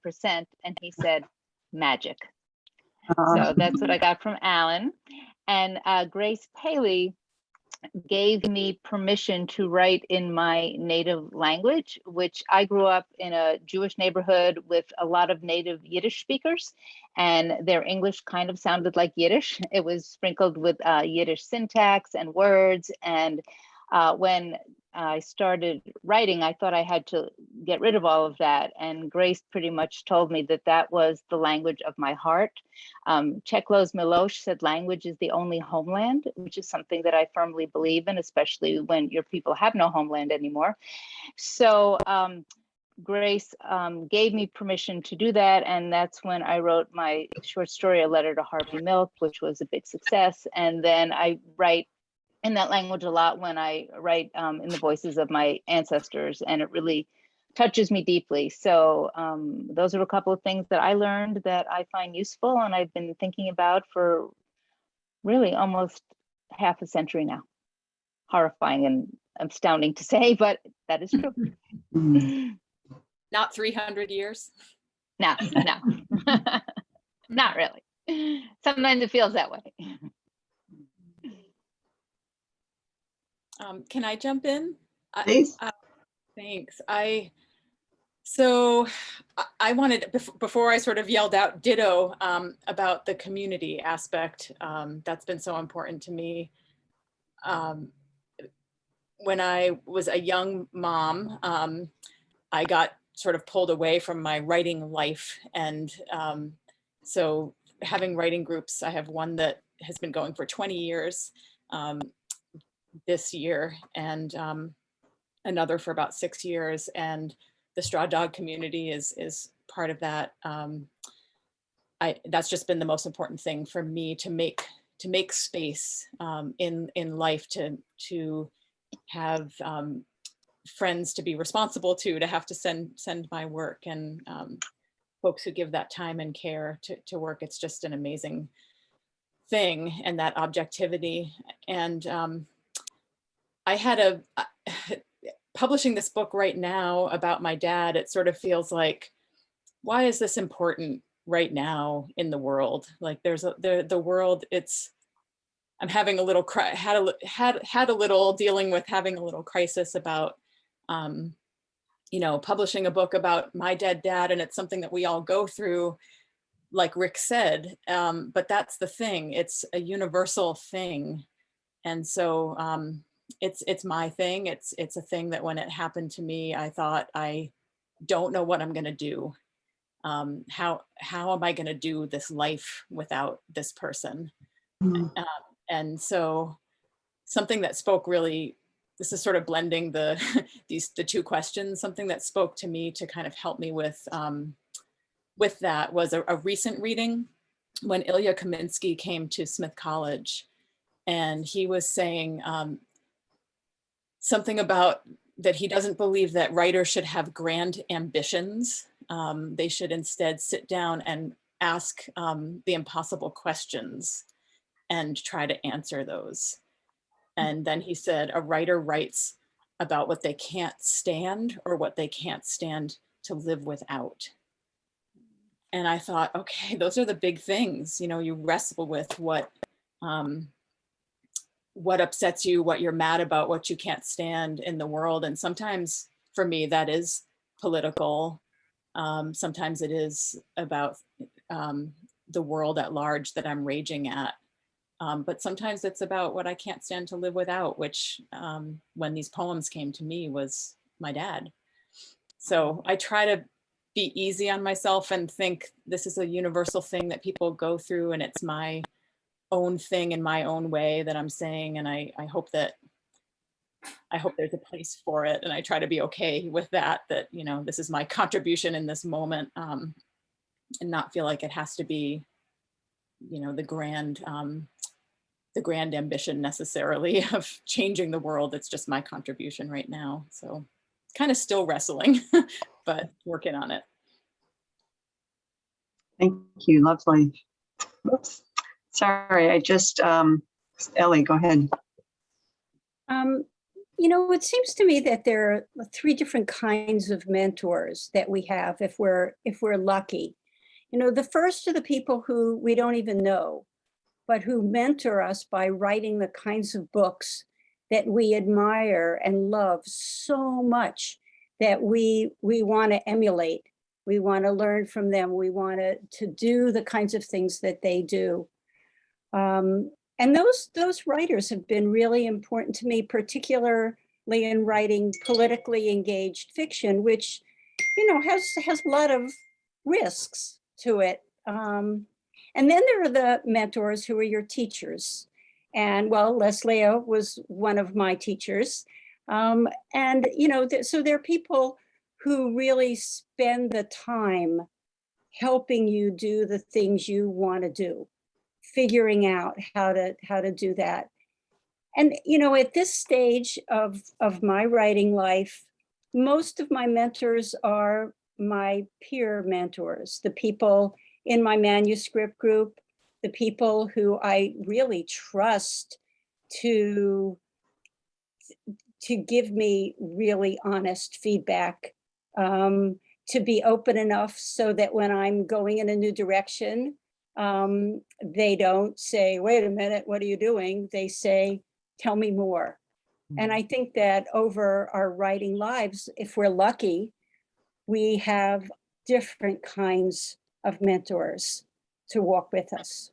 Speaker 12: And he said, magic. So that's what I got from Alan. And Grace Paley gave me permission to write in my native language, which I grew up in a Jewish neighborhood with a lot of native Yiddish speakers, and their English kind of sounded like Yiddish. It was sprinkled with Yiddish syntax and words. And when I started writing, I thought I had to get rid of all of that. And Grace pretty much told me that that was the language of my heart. Czechlos Miloš said language is the only homeland, which is something that I firmly believe in, especially when your people have no homeland anymore. So Grace gave me permission to do that. And that's when I wrote my short story, A Letter to Harvey Milk, which was a big success. And then I write in that language a lot when I write in the voices of my ancestors, and it really touches me deeply. So those are a couple of things that I learned that I find useful, and I've been thinking about for really almost half a century now. Horrifying and astounding to say, but that is true.
Speaker 10: Not 300 years?
Speaker 12: No, not really. Sometimes it feels that way.
Speaker 10: Can I jump in?
Speaker 6: Please.
Speaker 10: Thanks. I wanted, before I sort of yelled out ditto about the community aspect, that's been so important to me. When I was a young mom, I got sort of pulled away from my writing life. And so having writing groups, I have one that has been going for 20 years. This year, and another for about 6 years, and the Straw Dog community is part of that. That's just been the most important thing for me, to make space in life, to have friends to be responsible to have to send my work, and folks who give that time and care to work. It's just an amazing thing, and that objectivity. And I had publishing this book right now about my dad, it sort of feels like, why is this important right now in the world? Like the world, I'm having a little, had a little dealing with having a little crisis about, publishing a book about my dead dad, and it's something that we all go through, like Rick said, but that's the thing, it's a universal thing. And so, it's my thing. It's a thing that when it happened to me, I thought, I don't know what I'm going to do. How am I going to do this life without this person? And so something that spoke really, this is sort of blending the two questions. Something that spoke to me to kind of help me with that was a recent reading when Ilya Kaminsky came to Smith College, and he was saying something about that he doesn't believe that writers should have grand ambitions. They should instead sit down and ask the impossible questions and try to answer those. And then he said, a writer writes about what they can't stand or what they can't stand to live without. And I thought, okay, those are the big things, you know, you wrestle with what upsets you, what you're mad about, what you can't stand in the world. And sometimes for me, that is political. Sometimes it is about the world at large that I'm raging at. But sometimes it's about what I can't stand to live without, which when these poems came to me was my dad. So I try to be easy on myself and think this is a universal thing that people go through, and it's my own thing in my own way that I'm saying. And I hope there's a place for it. And I try to be okay with that, you know, this is my contribution in this moment, and not feel like it has to be, you know, the grand ambition necessarily of changing the world. It's just my contribution right now. So kind of still wrestling, but working on it.
Speaker 6: Thank you, lovely. Oops. Sorry, I just, Ellie, go ahead.
Speaker 13: You know, it seems to me that there are 3 different kinds of mentors that we have if we're lucky. You know, the first are the people who we don't even know, but who mentor us by writing the kinds of books that we admire and love so much that we want to emulate. We want to learn from them. We want to do the kinds of things that they do. And those writers have been really important to me, particularly in writing politically engaged fiction, which, you know, has a lot of risks to it. And then there are the mentors who are your teachers. And well, Lesléa was one of my teachers. And, you know, so there are people who really spend the time helping you do the things you want to do, figuring out how to do that. And, you know, at this stage of my writing life, most of my mentors are my peer mentors, the people in my manuscript group, the people who I really trust to give me really honest feedback, to be open enough so that when I'm going in a new direction, they don't say, wait a minute, what are you doing? They say, tell me more. And I think that over our writing lives, if we're lucky, we have different kinds of mentors to walk with us.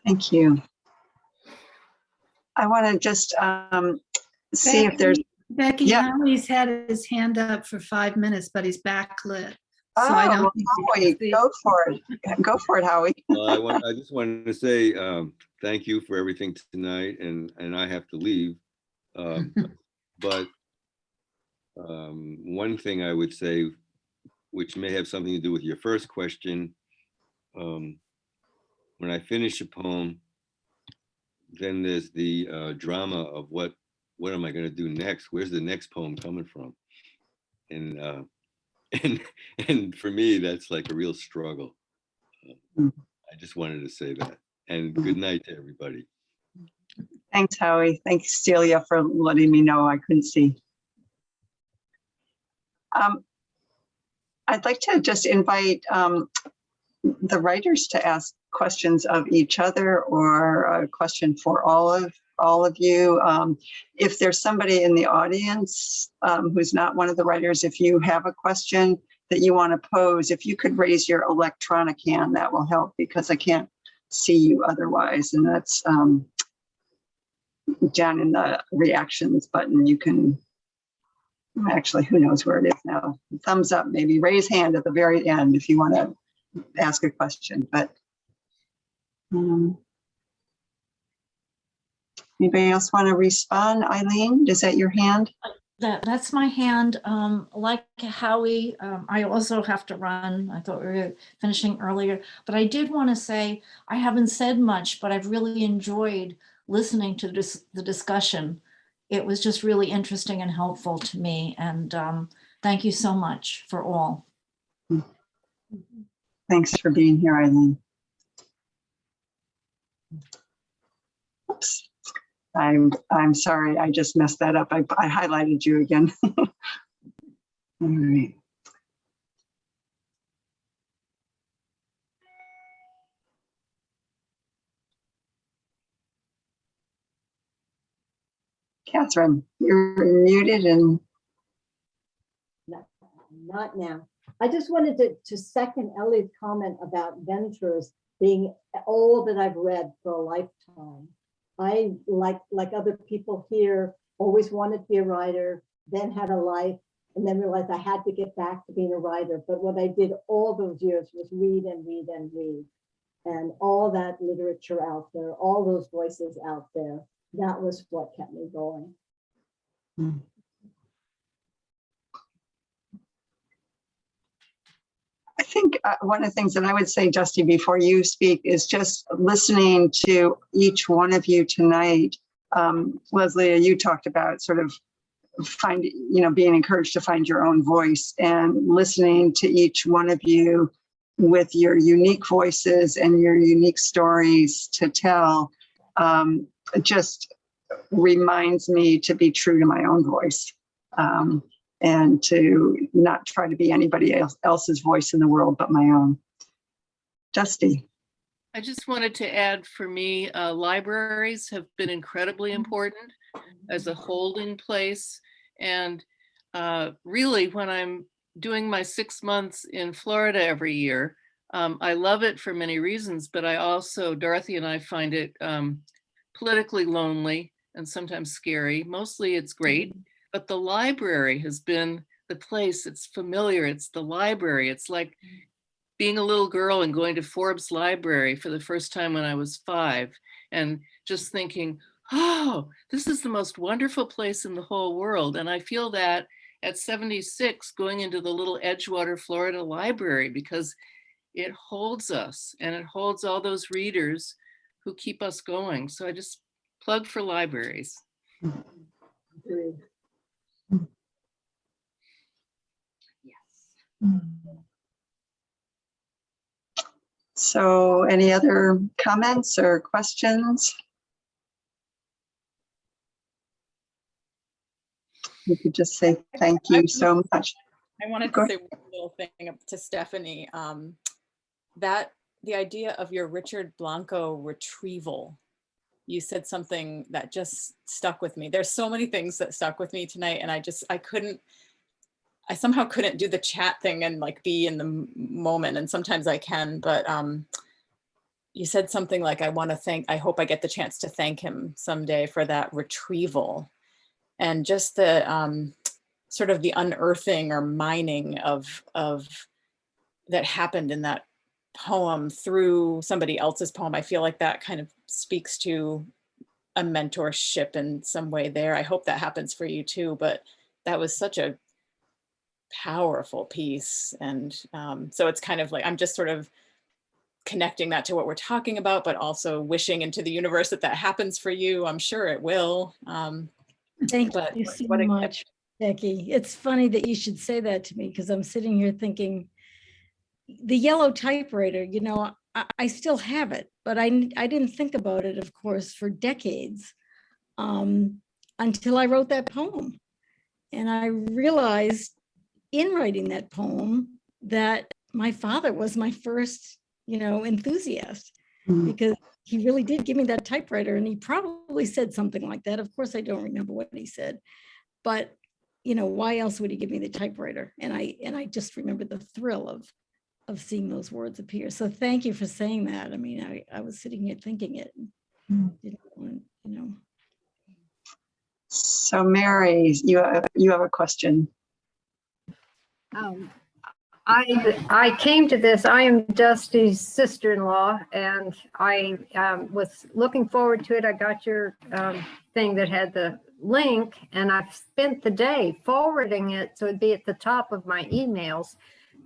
Speaker 6: Thank you. I want to just see if there's
Speaker 9: Becky,
Speaker 6: yeah.
Speaker 9: Howie's had his hand up for 5 minutes, but he's backlit. So I don't
Speaker 6: well,
Speaker 9: think
Speaker 6: Howie, go for it. Go for it, Howie.
Speaker 4: I just wanted to say thank you for everything tonight, and I have to leave. But one thing I would say, which may have something to do with your first question, when I finish a poem, then there's the drama of what am I going to do next? Where's the next poem coming from? And for me, that's like a real struggle. I just wanted to say that. And good night to everybody.
Speaker 6: Thanks, Howie. Thanks, Celia, for letting me know I couldn't see. I'd like to just invite the writers to ask questions of each other or a question for all of you. If there's somebody in the audience who's not one of the writers, if you have a question that you want to pose, if you could raise your electronic hand, that will help because I can't see you otherwise. And that's down in the reactions button. You can actually, who knows where it is now? Thumbs up, maybe raise hand at the very end if you want to ask a question. But anybody else want to respond? Eileen, is that your hand?
Speaker 3: That's my hand. Like Howie, I also have to run. I thought we were finishing earlier, but I did want to say I haven't said much, but I've really enjoyed listening to the discussion. It was just really interesting and helpful to me. And thank you so much for all.
Speaker 6: Thanks for being here, Eileen. Oops. I'm sorry, I just messed that up. I highlighted you again. All right. Kathryn, you're muted and
Speaker 5: Not now. I just wanted to second Ellie's comment about ventures being all that I've read for a lifetime. I, like other people here, always wanted to be a writer, then had a life, and then realized I had to get back to being a writer. But what I did all those years was read and read and read. And all that literature out there, all those voices out there, that was what kept me going.
Speaker 6: I think one of the things that I would say, Dusty, before you speak, is just listening to each one of you tonight. Leslia, you talked about sort of being encouraged to find your own voice, and listening to each one of you with your unique voices and your unique stories to tell just reminds me to be true to my own voice. And to not try to be anybody else's voice in the world but my own. Dusty.
Speaker 2: I just wanted to add, for me, libraries have been incredibly important as a holding place. And really, when I'm doing my 6 months in Florida every year, I love it for many reasons, but I also, Dorothy and I find it politically lonely and sometimes scary. Mostly it's great. But the library has been the place. It's familiar. It's the library. It's like being a little girl and going to Forbes library for the first time when I was 5 and just thinking, oh, this is the most wonderful place in the whole world. And I feel that at 76 going into the little Edgewater, Florida library, because it holds us and it holds all those readers who keep us going. So I just plug for libraries.
Speaker 6: So any other comments or questions? You could just say thank you so much.
Speaker 10: I wanted to say one little thing to Stephanie, that the idea of your Richard Blanco retrieval, you said something that just stuck with me. There's so many things that stuck with me tonight, and I somehow couldn't do the chat thing and like be in the moment, and sometimes I can, but you said something like, I hope I get the chance to thank him someday for that retrieval. And just the sort of the unearthing or mining of that happened in that poem through somebody else's poem. I feel like that kind of speaks to a mentorship in some way there. I hope that happens for you too, but that was such a powerful piece. And so it's kind of like, I'm just sort of connecting that to what we're talking about, but also wishing into the universe that that happens for you. I'm sure it will.
Speaker 14: Thank you so much, Becky. It's funny that you should say that to me, because I'm sitting here thinking, the yellow typewriter, I still have it, but I didn't think about it, of course, for decades until I wrote that poem. And I realized in writing that poem that my father was my first, enthusiast, because he really did give me that typewriter, and he probably said something like that. Of course, I don't remember what he said, but why else would he give me the typewriter? And I just remember the thrill of seeing those words appear. So thank you for saying that. I mean, I was sitting here thinking it,
Speaker 6: So Mary, you have a question.
Speaker 15: I came to this. I am Dusty's sister-in-law, and I was looking forward to it. I got your thing that had the link, and I've spent the day forwarding it so it'd be at the top of my emails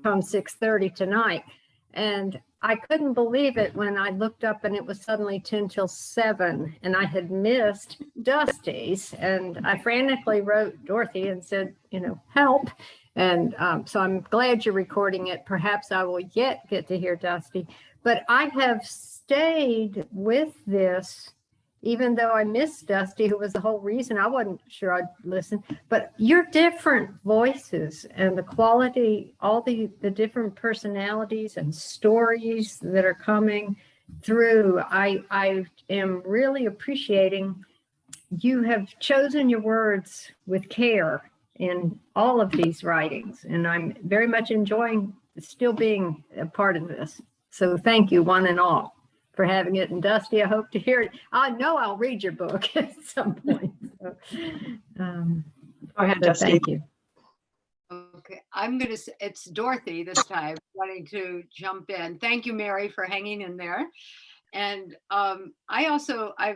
Speaker 15: from 6:30 tonight. And I couldn't believe it when I looked up and it was suddenly 10 till 7, and I had missed Dusty's. And I frantically wrote Dorothy and said, help. And so I'm glad you're recording it. Perhaps I will yet get to hear Dusty. But I have stayed with this even though I missed Dusty, who was the whole reason I wasn't sure I'd listen. But your different voices and the quality, all the different personalities and stories that are coming through, I am really appreciating. You have chosen your words with care in all of these writings, and I'm very much enjoying still being a part of this. So thank you, one and all, for having it. And Dusty, I hope to hear it. I know I'll read your book at some point. So,
Speaker 6: Go ahead, Dusty.
Speaker 15: thank you.
Speaker 16: Okay, it's Dorothy this time, wanting to jump in. Thank you, Mary, for hanging in there. And I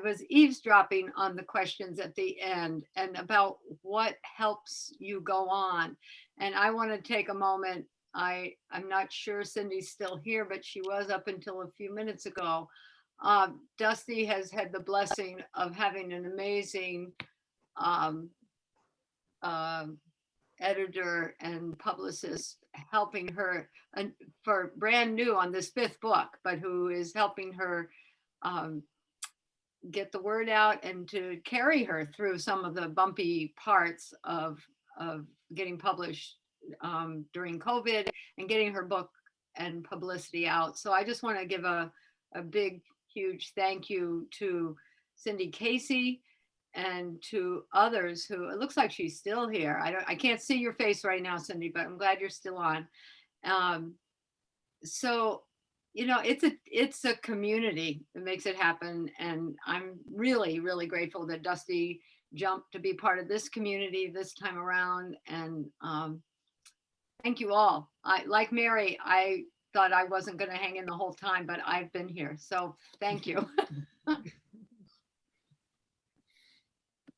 Speaker 16: was eavesdropping on the questions at the end and about what helps you go on. And I want to take a moment. I'm not sure Cindy's still here, but she was up until a few minutes ago. Dusty has had the blessing of having an amazing editor and publicist helping her, and for brand new on this 5th book, but who is helping her get the word out and to carry her through some of the bumpy parts of getting published during COVID and getting her book and publicity out. So I just want to give a big, huge thank you to Cindy Casey and to others who, it looks like she's still here. I can't see your face right now, Cindy, but I'm glad you're still on. So, you know, it's a community that makes it happen. And I'm really, really grateful that Dusty jumped to be part of this community this time around. And thank you all. Like Mary, I thought I wasn't going to hang in the whole time, but I've been here. So thank you.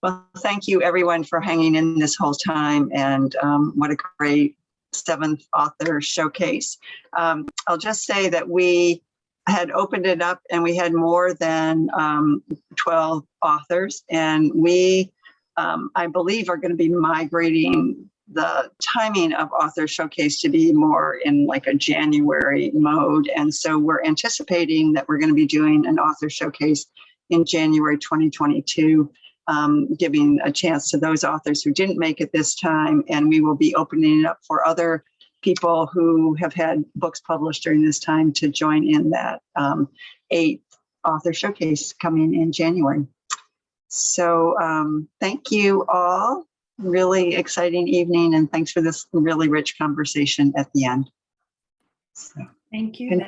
Speaker 6: Well, thank you everyone for hanging in this whole time, and what a great 7th author showcase. I'll just say that we had opened it up and we had more than 12 authors, and we, I believe, are going to be migrating the timing of author showcase to be more in like a January mode. And so we're anticipating that we're going to be doing an author showcase in January 2022. Giving a chance to those authors who didn't make it this time, and we will be opening it up for other people who have had books published during this time to join in that 8th author showcase coming in January. So thank you all. Really exciting evening, and thanks for this really rich conversation at the end. So,
Speaker 9: Thank you.